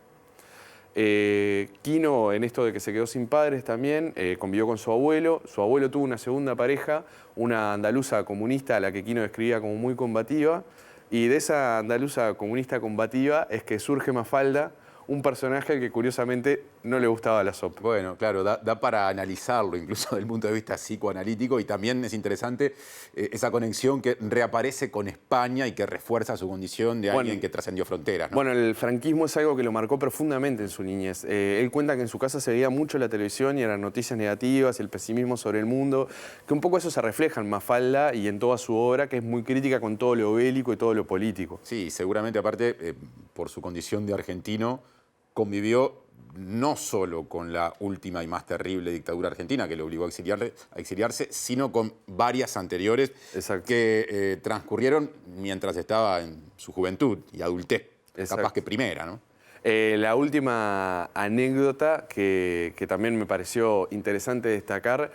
Quino, en esto de que se quedó sin padres también, convivió con su abuelo. Su abuelo tuvo una segunda pareja, una andaluza comunista a la que Quino describía como muy combativa. Y de esa andaluza comunista combativa es que surge Mafalda, un personaje al que curiosamente no le gustaba la sopa. Bueno, claro, da para analizarlo incluso desde el punto de vista psicoanalítico, y también es interesante esa conexión que reaparece con España y que refuerza su condición de alguien que trascendió fronteras, ¿no? Bueno, el franquismo es algo que lo marcó profundamente en su niñez. Él cuenta que en su casa se veía mucho la televisión y eran noticias negativas y el pesimismo sobre el mundo, que un poco eso se refleja en Mafalda y en toda su obra, que es muy crítica con todo lo bélico y todo lo político. Sí, seguramente aparte, por su condición de argentino, convivió no solo con la última y más terrible dictadura argentina que le obligó a exiliarse, sino con varias anteriores que transcurrieron mientras estaba en su juventud y adultez, capaz que primera, ¿no? La última anécdota que también me pareció interesante destacar,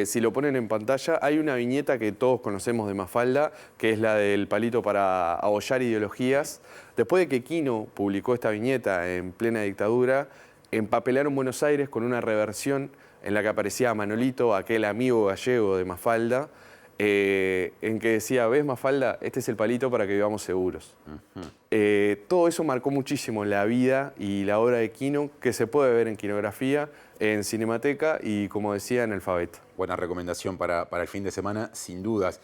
si lo ponen en pantalla, hay una viñeta que todos conocemos de Mafalda, que es la del palito para abollar ideologías. Después de que Quino publicó esta viñeta en plena dictadura, empapelaron Buenos Aires con una reversión en la que aparecía Manolito, aquel amigo gallego de Mafalda, en que decía, ¿ves, Mafalda? Este es el palito para que vivamos seguros. Todo eso marcó muchísimo la vida y la obra de Quino, que se puede ver en Quinografía, en Cinemateca y, como decía, en Alfabeto. Buena recomendación para el fin de semana, sin dudas.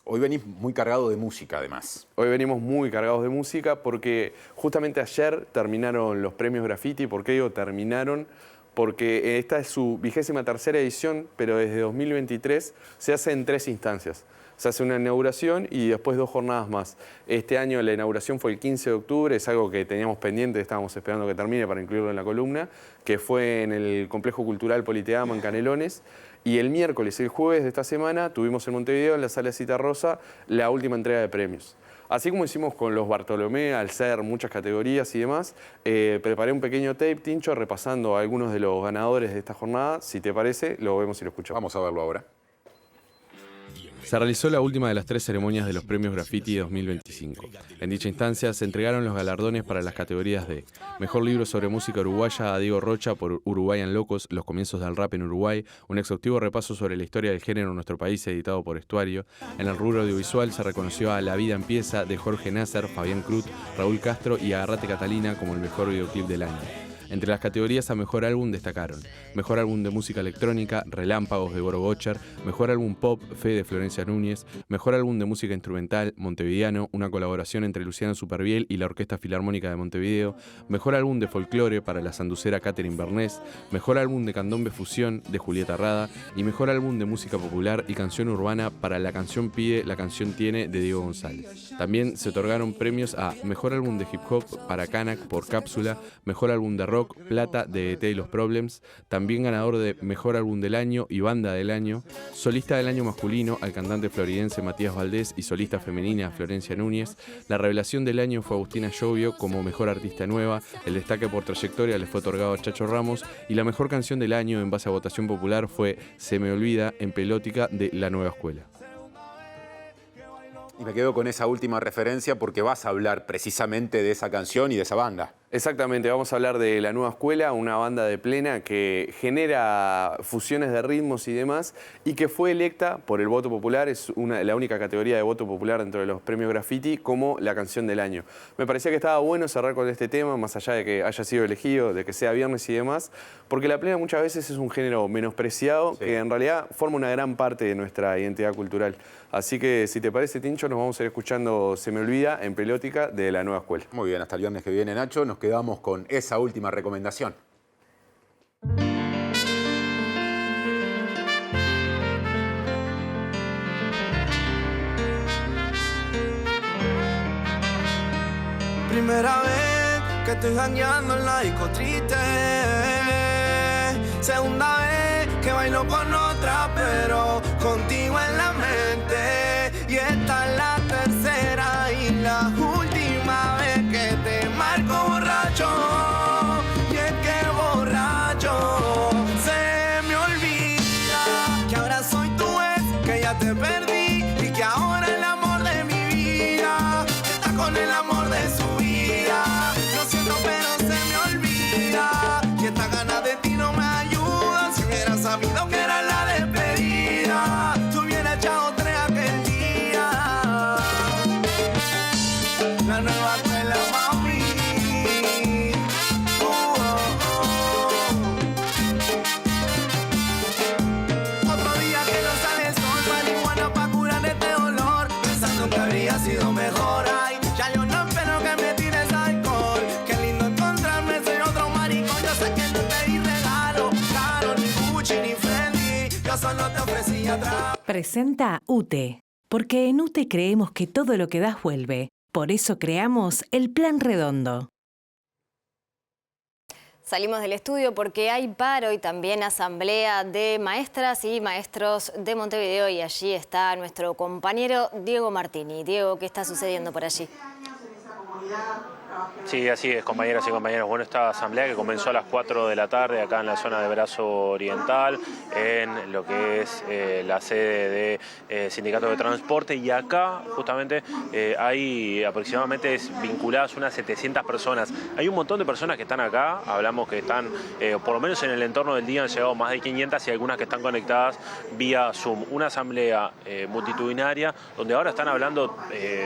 Hoy venís muy cargado de música, además. Hoy venimos muy cargados de música porque justamente ayer terminaron los premios Graffiti. ¿Por qué digo terminaron? Porque esta es su 23ª edición, pero desde 2023 se hace en 3 instancias. Se hace una inauguración y después 2 jornadas más. Este año la inauguración fue el 15 de octubre, es algo que teníamos pendiente, estábamos esperando que termine para incluirlo en la columna, que fue en el Complejo Cultural Politeama, en Canelones. Y el miércoles y el jueves de esta semana tuvimos en Montevideo, en la Sala Citarrosa, la última entrega de premios. Así como hicimos con los Bartolomé, al ser muchas categorías y demás, preparé un pequeño tape, Tincho, repasando a algunos de los ganadores de esta jornada. Si te parece, lo vemos y lo escuchamos. Vamos a verlo ahora. Se realizó la última de las 3 ceremonias de los Premios Graffiti 2025. En dicha instancia se entregaron los galardones para las categorías de Mejor Libro sobre Música Uruguaya a Diego Rocha por Uruguayan Locos, Los Comienzos del Rap en Uruguay, un exhaustivo repaso sobre la historia del género en nuestro país editado por Estuario. En el rubro audiovisual se reconoció a La Vida Empieza de Jorge Nasser, Fabián Crut, Raúl Castro y Agarrate Catalina como el mejor videoclip del año. Entre las categorías a Mejor Álbum destacaron Mejor Álbum de Música Electrónica, Relámpagos de Goro Bocher, Mejor Álbum Pop, Fe de Florencia Núñez, Mejor Álbum de Música Instrumental, Montevideano, una colaboración entre Luciano Superviel y la Orquesta Filarmónica de Montevideo, Mejor Álbum de Folclore para la sanducera Catherine Bernés, Mejor Álbum de Candombe Fusión de Julieta Rada y Mejor Álbum de Música Popular y Canción Urbana para La Canción Pide, La Canción Tiene de Diego González. También se otorgaron premios a Mejor Álbum de Hip Hop para Kanak por Cápsula, Mejor Álbum de Rock, Plata de ET y los Problems, también ganador de Mejor Álbum del Año y Banda del Año, Solista del Año masculino al cantante floridense Matías Valdés y solista femenina Florencia Núñez. La revelación del año fue Agustina Llovio como Mejor Artista Nueva, el destaque por trayectoria le fue otorgado a Chacho Ramos y la mejor canción del año en base a votación popular fue Se me olvida en Pelótica de La Nueva Escuela. Y me quedo con esa última referencia porque vas a hablar precisamente de esa canción y de esa banda. Exactamente, vamos a hablar de La Nueva Escuela, una banda de plena que genera fusiones de ritmos y demás y que fue electa por el voto popular, es la única categoría de voto popular dentro de los premios Graffiti como la canción del año. Me parecía que estaba bueno cerrar con este tema, más allá de que haya sido elegido, de que sea viernes y demás, porque la plena muchas veces es un género menospreciado que en realidad forma una gran parte de nuestra identidad cultural. Así que si te parece, Tincho, nos vamos a ir escuchando Se me olvida en Pelótica de La Nueva Escuela. Muy bien, hasta el viernes que viene, Nacho. Nos quedamos con esa última recomendación. Primera vez que estoy jangueando en la disco triste. Segunda vez que bailo con otra, pero contigo en la mente. Y esta es la tercera y la última vez que te marco borracho. Y es que borracho se me olvida que ahora soy tu ex, que ya te perdí y que ahora el amor de mi vida está con el amor de su vida. Lo siento, pero se me olvida y esta ganas de ti no me ayuda. Si hubiera sabido que era la despedida, te hubiera echado 3 aquel día. La nueva escuela, mami. presenta UTE, porque en UTE creemos que todo lo que das vuelve. Por eso creamos el Plan Redondo. Salimos del estudio porque hay paro y también asamblea de maestras y maestros de Montevideo y allí está nuestro compañero Diego Martini. Diego, ¿qué está sucediendo por allí? Sí, así es, compañeras y compañeros. Bueno, esta asamblea que comenzó a las 4 de la tarde acá en la zona de Brazo Oriental, en lo que es la sede de Sindicato de Transporte, y acá justamente hay aproximadamente vinculadas unas 700 personas. Hay un montón de personas que están acá, hablamos que están, por lo menos en el entorno del día han llegado más de 500 y algunas que están conectadas vía Zoom. Una asamblea multitudinaria donde ahora están hablando,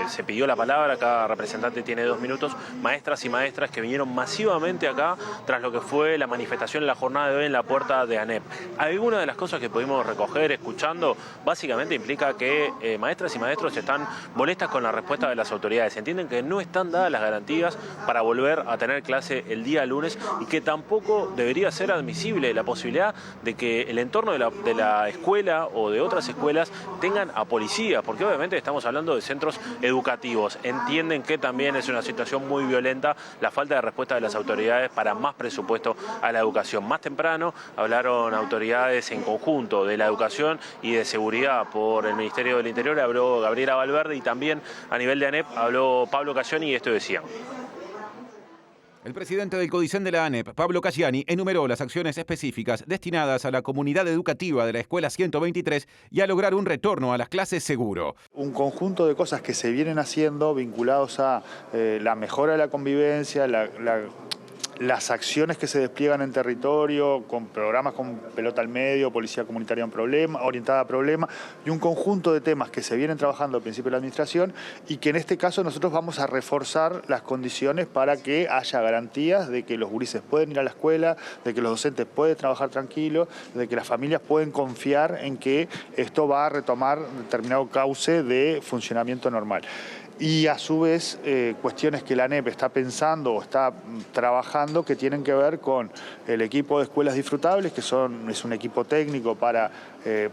se pidió la palabra, cada representante tiene 2 minutos, maestras y maestras que vinieron masivamente acá tras lo que fue la manifestación en la jornada de hoy en la puerta de ANEP. Algunas de las cosas que pudimos recoger escuchando básicamente implica que maestras y maestros están molestas con la respuesta de las autoridades. Entienden que no están dadas las garantías para volver a tener clase el día lunes y que tampoco debería ser admisible la posibilidad de que el entorno de la escuela o de otras escuelas tengan a policías, porque obviamente estamos hablando de centros educativos. Entienden que también es una situación muy violenta la falta de respuesta de las autoridades para más presupuesto a la educación. Más temprano hablaron autoridades en conjunto de la educación y de seguridad por el Ministerio del Interior, habló Gabriela Valverde, y también a nivel de ANEP habló Pablo Cayani, y esto decía. El presidente del CODICEN de la ANEP, Pablo Cayani, enumeró las acciones específicas destinadas a la comunidad educativa de la Escuela 123 y a lograr un retorno a las clases seguro. Un conjunto de cosas que se vienen haciendo vinculados a la mejora de la convivencia, las acciones que se despliegan en territorio, con programas con pelota al medio, policía comunitaria orientada a problemas, y un conjunto de temas que se vienen trabajando al principio de la administración y que en este caso nosotros vamos a reforzar las condiciones para que haya garantías de que los gurises pueden ir a la escuela, de que los docentes pueden trabajar tranquilos, de que las familias pueden confiar en que esto va a retomar determinado cauce de funcionamiento normal. Y a su vez cuestiones que la ANEP está pensando o está trabajando que tienen que ver con el equipo de escuelas disfrutables, que es un equipo técnico para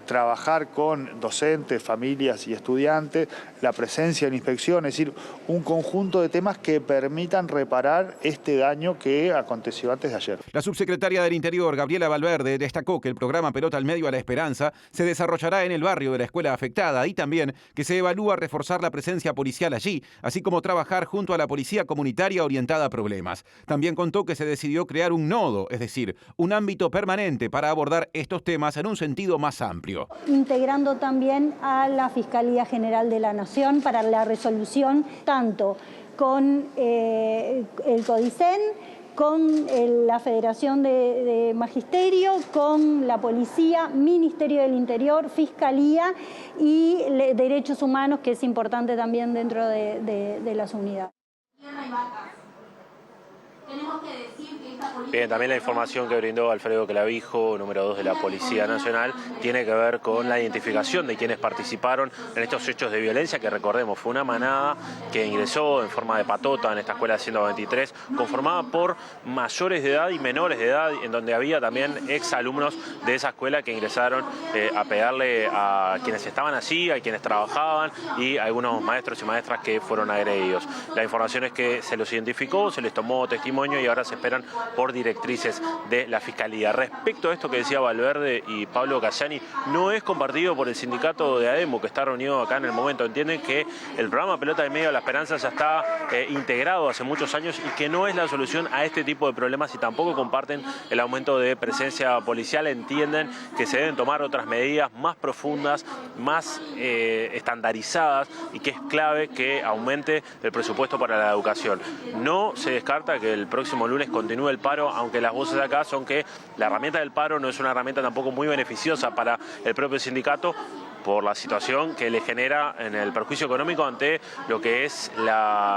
trabajar con docentes, familias y estudiantes, la presencia en inspección, es decir, un conjunto de temas que permitan reparar este daño que aconteció antes de ayer. La subsecretaria del Interior, Gabriela Valverde, destacó que el programa Pelota al Medio a la Esperanza se desarrollará en el barrio de la escuela afectada y también que se evalúa reforzar la presencia policial allí, así como trabajar junto a la policía comunitaria orientada a problemas. También contó que se decidió crear un nodo, es decir, un ámbito permanente para abordar estos temas en un sentido más amplio. Integrando también a la Fiscalía General de la Nación para la resolución tanto con el CODICEN, con la Federación de Magisterio, con la Policía, Ministerio del Interior, Fiscalía y Derechos Humanos, que es importante también dentro de las unidades. Bien, también la información que brindó Alfredo Clavijo, número 2 de la Policía Nacional, tiene que ver con la identificación de quienes participaron en estos hechos de violencia, que recordemos, fue una manada que ingresó en forma de patota en esta escuela 123, conformada por mayores de edad y menores de edad, en donde había también exalumnos de esa escuela que ingresaron a pegarle a quienes estaban allí, a quienes trabajaban y a algunos maestros y maestras que fueron agredidos. La información es que se los identificó, se les tomó testimonio y ahora se esperan por directrices de la Fiscalía. Respecto a esto que decía Valverde y Pablo Cayani, no es compartido por el sindicato de ADEMU, que está reunido acá en el momento. Entienden que el programa Pelota del Medio de la Esperanza ya está integrado hace muchos años y que no es la solución a este tipo de problemas, y tampoco comparten el aumento de presencia policial. Entienden que se deben tomar otras medidas más profundas, más estandarizadas, y que es clave que aumente el presupuesto para la educación. No se descarta que el próximo lunes continúe el paro, aunque las voces de acá son que la herramienta del paro no es una herramienta tampoco muy beneficiosa para el propio sindicato, por la situación que le genera en el perjuicio económico ante lo que es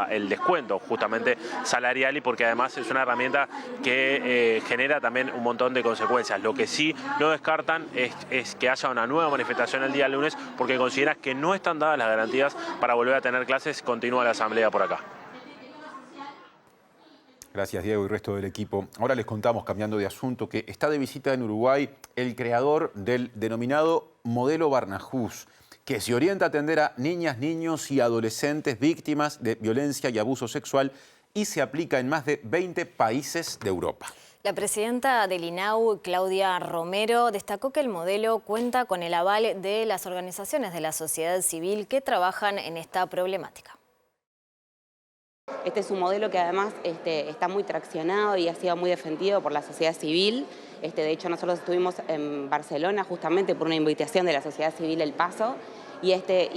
el descuento justamente salarial, y porque además es una herramienta que genera también un montón de consecuencias. Lo que sí no descartan es que haya una nueva manifestación el día lunes, porque consideran que no están dadas las garantías para volver a tener clases. Continúa la asamblea por acá. Gracias, Diego, y resto del equipo. Ahora les contamos, cambiando de asunto, que está de visita en Uruguay el creador del denominado modelo Barnahus, que se orienta a atender a niñas, niños y adolescentes víctimas de violencia y abuso sexual y se aplica en más de 20 países de Europa. La presidenta del INAU, Claudia Romero, destacó que el modelo cuenta con el aval de las organizaciones de la sociedad civil que trabajan en esta problemática. Este es un modelo que además está muy traccionado y ha sido muy defendido por la sociedad civil. De hecho, nosotros estuvimos en Barcelona justamente por una invitación de la sociedad civil El Paso. Y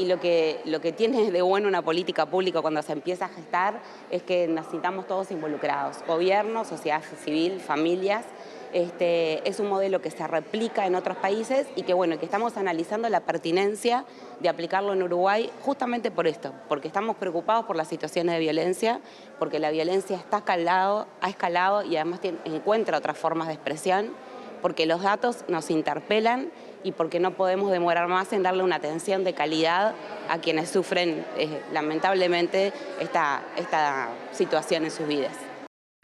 lo que tiene de bueno una política pública cuando se empieza a gestar es que necesitamos todos involucrados, gobierno, sociedad civil, familias. Es un modelo que se replica en otros países y que estamos analizando la pertinencia de aplicarlo en Uruguay justamente por esto, porque estamos preocupados por las situaciones de violencia, porque la violencia ha escalado y además encuentra otras formas de expresión, porque los datos nos interpelan y porque no podemos demorar más en darle una atención de calidad a quienes sufren lamentablemente esta situación en sus vidas.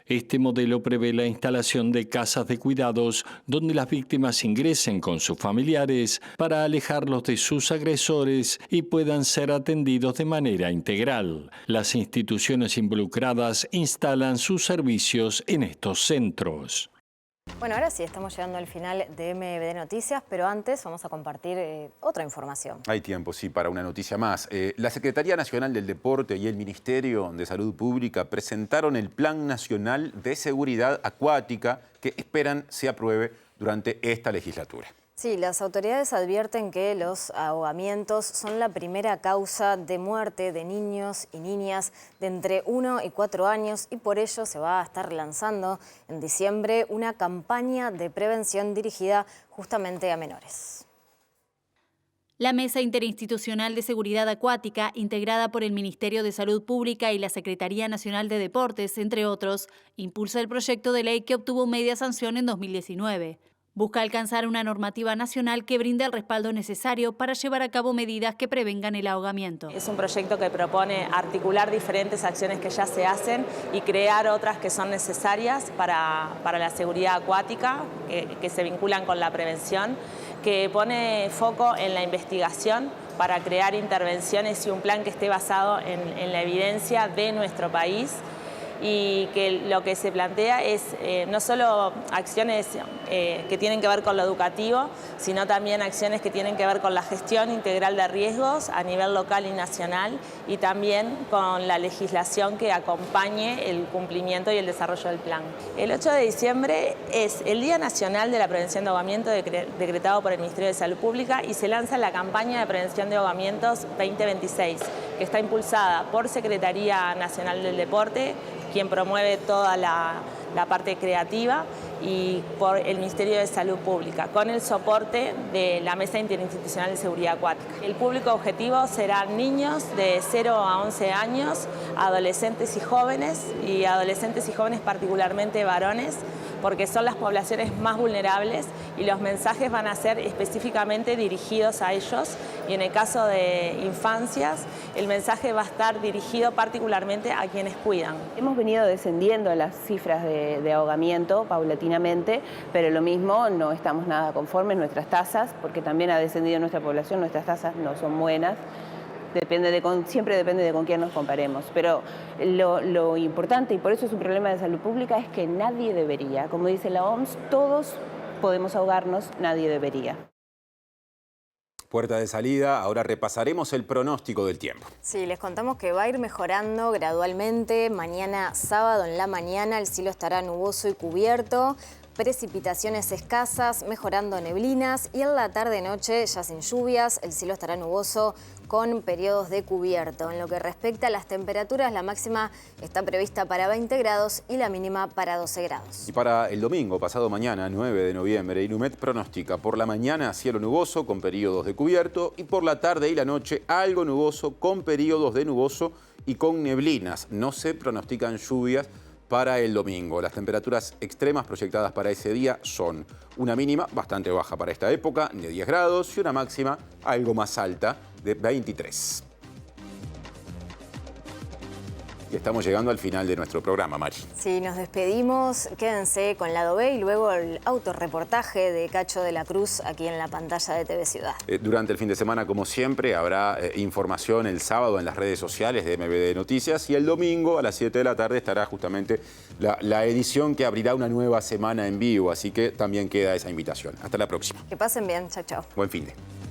Este modelo prevé la instalación de casas de cuidados donde las víctimas ingresen con sus familiares para alejarlos de sus agresores y puedan ser atendidos de manera integral. Las instituciones involucradas instalan sus servicios en estos centros. Bueno, ahora sí, estamos llegando al final de MBD Noticias, pero antes vamos a compartir otra información. Hay tiempo, sí, para una noticia más. La Secretaría Nacional del Deporte y el Ministerio de Salud Pública presentaron el Plan Nacional de Seguridad Acuática que esperan se apruebe durante esta legislatura. Sí, las autoridades advierten que los ahogamientos son la primera causa de muerte de niños y niñas de entre 1 y 4 años y por ello se va a estar lanzando en diciembre una campaña de prevención dirigida justamente a menores. La Mesa Interinstitucional de Seguridad Acuática, integrada por el Ministerio de Salud Pública y la Secretaría Nacional de Deportes, entre otros, impulsa el proyecto de ley que obtuvo media sanción en 2019. Busca alcanzar una normativa nacional que brinde el respaldo necesario para llevar a cabo medidas que prevengan el ahogamiento. Es un proyecto que propone articular diferentes acciones que ya se hacen y crear otras que son necesarias para la seguridad acuática, que se vinculan con la prevención, que pone foco en la investigación para crear intervenciones y un plan que esté basado en la evidencia de nuestro país. Y que lo que se plantea es no solo acciones que tienen que ver con lo educativo, sino también acciones que tienen que ver con la gestión integral de riesgos a nivel local y nacional y también con la legislación que acompañe el cumplimiento y el desarrollo del plan. El 8 de diciembre es el Día Nacional de la Prevención de Ahogamiento decretado por el Ministerio de Salud Pública y se lanza la campaña de prevención de ahogamientos 2026, que está impulsada por Secretaría Nacional del Deporte, quien promueve toda la parte creativa, y por el Ministerio de Salud Pública, con el soporte de la Mesa Interinstitucional de Seguridad Acuática. El público objetivo serán niños de 0 a 11 años, adolescentes y jóvenes particularmente varones, porque son las poblaciones más vulnerables y los mensajes van a ser específicamente dirigidos a ellos, y en el caso de infancias el mensaje va a estar dirigido particularmente a quienes cuidan. Hemos venido descendiendo las cifras de ahogamiento paulatinamente, pero lo mismo, no estamos nada conformes, nuestras tasas, porque también ha descendido nuestra población, nuestras tasas no son buenas. Siempre depende de con quién nos comparemos, pero lo importante, y por eso es un problema de salud pública, es que nadie debería. Como dice la OMS, todos podemos ahogarnos, nadie debería. Puerta de salida, ahora repasaremos el pronóstico del tiempo. Sí, les contamos que va a ir mejorando gradualmente. Mañana sábado en la mañana el cielo estará nuboso y cubierto. Precipitaciones escasas, mejorando neblinas y en la tarde-noche ya sin lluvias, el cielo estará nuboso con periodos de cubierto. En lo que respecta a las temperaturas, la máxima está prevista para 20 grados y la mínima para 12 grados. Y para el domingo, pasado mañana, 9 de noviembre, Inumet pronostica por la mañana cielo nuboso con periodos de cubierto y por la tarde y la noche algo nuboso con periodos de nuboso y con neblinas. No se pronostican lluvias para el domingo. Las temperaturas extremas proyectadas para ese día son una mínima bastante baja para esta época, de 10 grados, y una máxima algo más alta, de 23. Y estamos llegando al final de nuestro programa, Mari. Sí, nos despedimos. Quédense con Lado B y luego el autorreportaje de Cacho de la Cruz aquí en la pantalla de TV Ciudad. Durante el fin de semana, como siempre, habrá información el sábado en las redes sociales de MBD Noticias y el domingo a las 7 de la tarde estará justamente la edición que abrirá una nueva semana en vivo. Así que también queda esa invitación. Hasta la próxima. Que pasen bien. Chao, chao. Buen fin de.